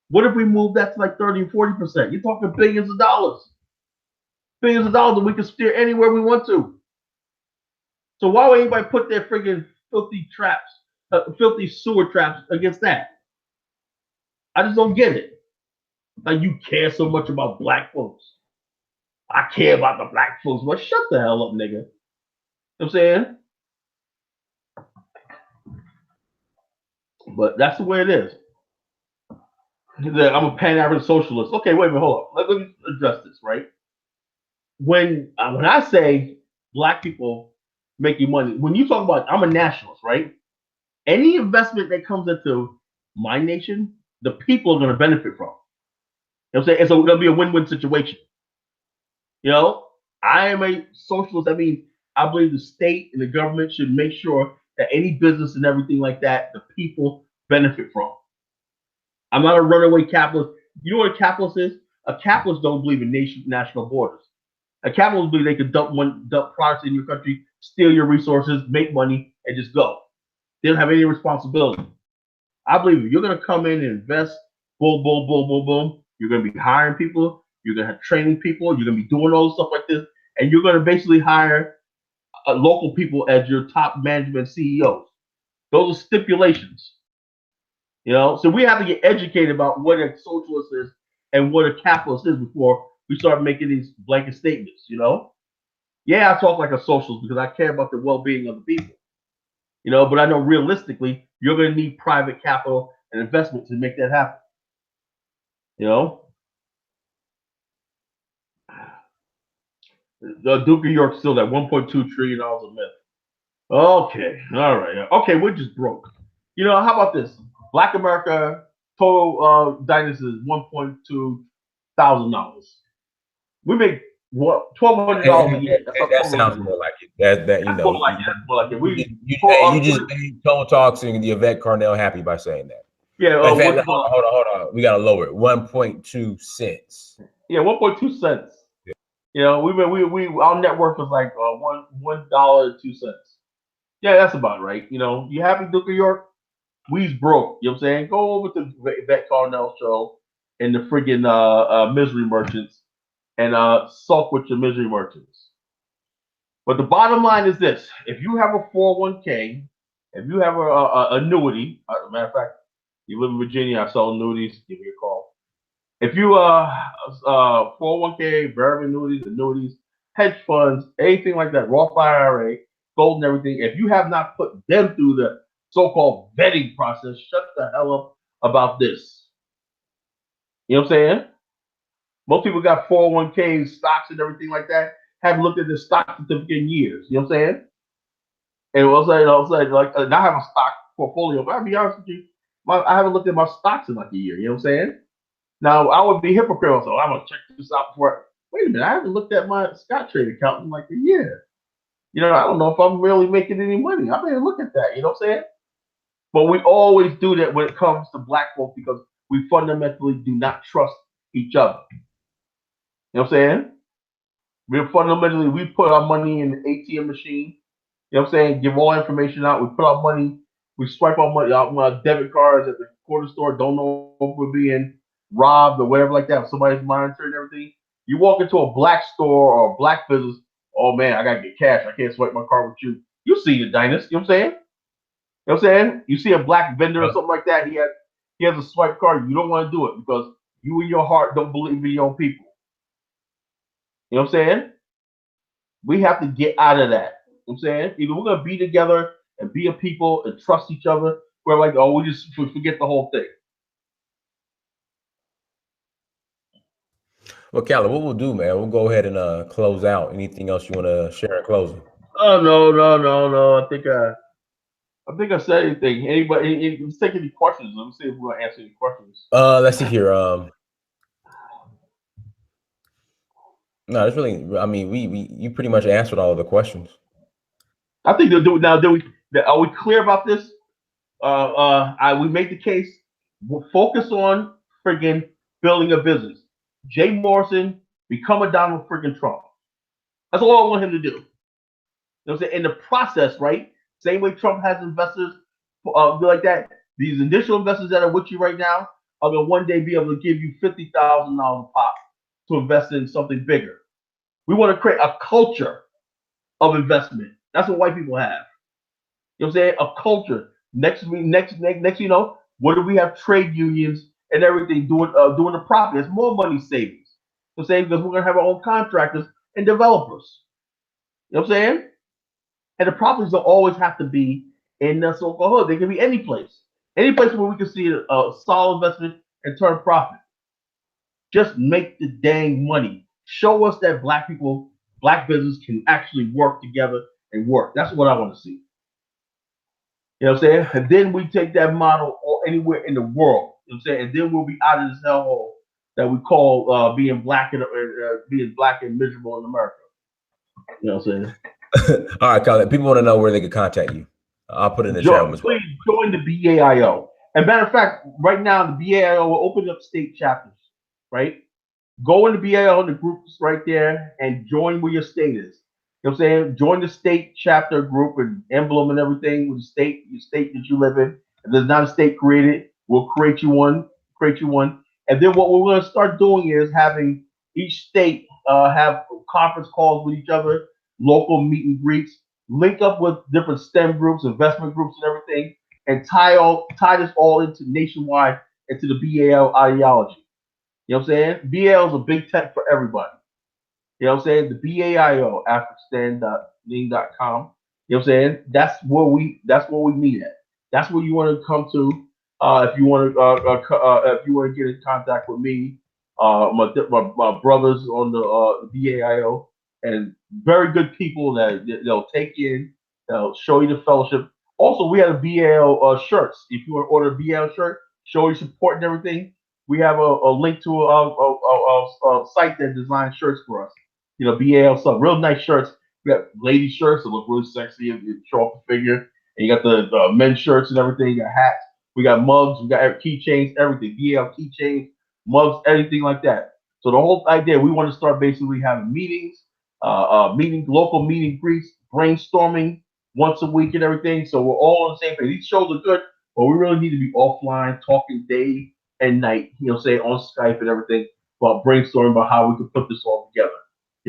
What if we move that to like 30 or 40%? You're talking billions of dollars. Billions of dollars that we can steer anywhere we want to. So why would anybody put their friggin' filthy sewer traps against that? I just don't get it. Like you care so much about Black folks. I care about the Black folks. Well, shut the hell up, nigga. You know what I'm saying? But that's the way it is. I'm a Pan-African socialist. Okay, wait a minute, hold on. Let me address this, right? When I say Black people making money, when you talk about, I'm a nationalist, right? Any investment that comes into my nation, the people are going to benefit from. You know what I'm saying? And so it'll be a win-win situation. I am a socialist. I mean, I believe the state and the government should make sure that any business and everything like that, the people benefit from. I'm not a runaway capitalist. You know what a capitalist is? A capitalist don't believe in national borders. A capitalist believe they can dump products in your country, steal your resources, make money, and just go. They don't have any responsibility. I believe if you're going to come in and invest, boom, boom, boom, boom, boom, you're going to be hiring people, you're going to have training people, you're going to be doing all this stuff like this, and you're going to basically hire local people as your top management CEOs. Those are stipulations. So we have to get educated about what a socialist is and what a capitalist is before we start making these blanket statements. Yeah, I talk like a socialist because I care about the well-being of the people. But I know realistically you're going to need private capital and investment to make that happen. You know, the Duke of York still at 1.2 trillion dollars a myth. Okay, all right, okay, we're just broke. How about this? Black America total dynasty is $1.2 thousand. We make what $1,200 a year. That's our
That
total
sounds
revenue.
more like it. That
That's more like it. That's more like it.
you just made Tone Talks and the Yvette Carnell happy by saying that.
Yeah.
In fact, hold on. We gotta lower it. 1.2 cents.
Yeah, 1.2 cents. We our net worth is like $1.02. Yeah, that's about right. You happy, Duke of York? We's broke. You know what I'm saying? Go over to Vet Carnell show and the friggin' Misery Merchants and sulk with your Misery Merchants. But the bottom line is this: if you have a 401k, if you have a annuity, matter of fact, you live in Virginia, I sell annuities. Give me a call. If you 401k, variable annuities, hedge funds, anything like that, Roth IRA, gold and everything, if you have not put them through the so-called vetting process, shut the hell up about this. You know what I'm saying? Most people got 401ks, stocks, and everything like that. Haven't looked at the stock certificate in years. You know what I'm saying? And like I have a stock portfolio, but I'll be honest with you, I haven't looked at my stocks in like a year. You know what I'm saying? Now I would be hypocritical, so I'm gonna check this out before. Wait a minute, I haven't looked at my Scott Trade account in like a year. I don't know if I'm really making any money. I better look at that. You know what I'm saying? But we always do that when it comes to black folks because we fundamentally do not trust each other. You know what I'm saying? We put our money in the ATM machine. You know what I'm saying? Give all information out. We put our money, we swipe our money out on our debit cards at the corner store. Don't know if we're being robbed or whatever like that. If somebody's monitoring everything. You walk into a black store or a black business. Oh man, I gotta get cash. I can't swipe my card with you. You see the dynasty. You know what I'm saying? You know what I'm saying? You see a black vendor or something like that. He has a swipe card. You don't want to do it because you in your heart don't believe in your own people. You know what I'm saying? We have to get out of that. You know what I'm saying? Either we're gonna be together and be a people and trust each other. We're like, oh, we just forget the whole thing.
Well, Callie, what we'll do, man, we'll go ahead and close out. Anything else you want to share in closing?
Oh no. I think I said anything. Anybody? Let's take any questions. Let me see if we're gonna answer any questions.
Let's see here. No, it's really. I mean, you pretty much answered all of the questions.
I think they'll do it now. Are we clear about this? We made the case. We'll focus on friggin' building a business. Jay Morrison become a Donald friggin' Trump. That's all I want him to do. You know what I'm saying? In the process, right? Same way Trump has investors like that. These initial investors that are with you right now are gonna one day be able to give you $50,000 a pop to invest in something bigger. We want to create a culture of investment. That's what white people have. You know what I'm saying? A culture. Next, what do we have? Trade unions and everything doing the profit. It's more money savings. You know what I'm saying? Because we're gonna have our own contractors and developers. You know what I'm saying? And the properties don't always have to be in the so-called hood. They can be any place. Any place where we can see a solid investment and turn profit. Just make the dang money. Show us that black business can actually work together and work. That's what I want to see. You know what I'm saying? And then we take that model anywhere in the world. You know what I'm saying? And then we'll be out of this hellhole that we call being black and miserable in America. You know what I'm saying?
All right, Colin. People want to know where they can contact you. I'll put it in the chat room as well.
Please join the BAIO. And matter of fact, right now the BAIO will open up state chapters. Right? Go in the BAIO, the groups right there, and join where your state is. You know what I'm saying? Join the state chapter group and emblem and everything with the state, your state that you live in. If there's not a state created, we'll create you one. Create you one. And then what we're going to start doing is having each state have conference calls with each other, local meet and greets, link up with different STEM groups, investment groups, and everything, and tie this all into nationwide into the BAL ideology. You know what I'm saying? BAL is a big tech for everybody. You know what I'm saying? The BAIO, africstan.ning.com. You know what I'm saying? That's where we meet at. That's where you want to come to if you want to get in contact with me, my brothers on the BAIO, and very good people that they'll take in, they'll show you the fellowship. Also, we have a BAL shirts. If you want to order a BAL shirt, show your support and everything, we have a link to a site that designs shirts for us. You know, BAL stuff, real nice shirts. We got lady shirts that look really sexy and show off the figure. And you got the men's shirts and everything. You got hats. We got mugs. We got keychains, everything. BAL keychains, mugs, everything like that. So the whole idea, we want to start basically having meetings, local meeting greets, brainstorming once a week and everything. So we're all on the same page. These shows are good, but we really need to be offline, talking day and night, say on Skype and everything, about brainstorming about how we can put this all together.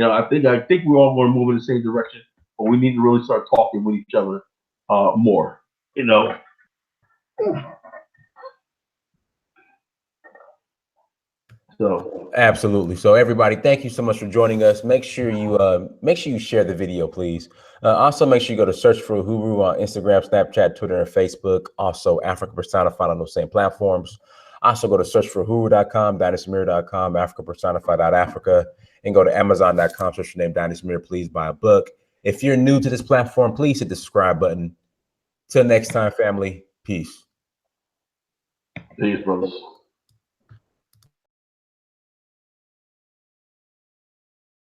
I think we all want to move in the same direction, but we need to really start talking with each other more. So
absolutely. So everybody, thank you so much for joining us. Make sure you share the video, please. Also, make sure you go to Search for Uhuru on Instagram, Snapchat, Twitter, and Facebook. Also, Africa Personified on those same platforms. Also, go to searchforuhuru.com, dynastymirror.com, africapersonified.africa, and go to amazon.com, search your name, Dynasty Mirror. Please buy a book. If you're new to this platform, please hit the subscribe button. Till next time, family. Peace.
Peace, brothers.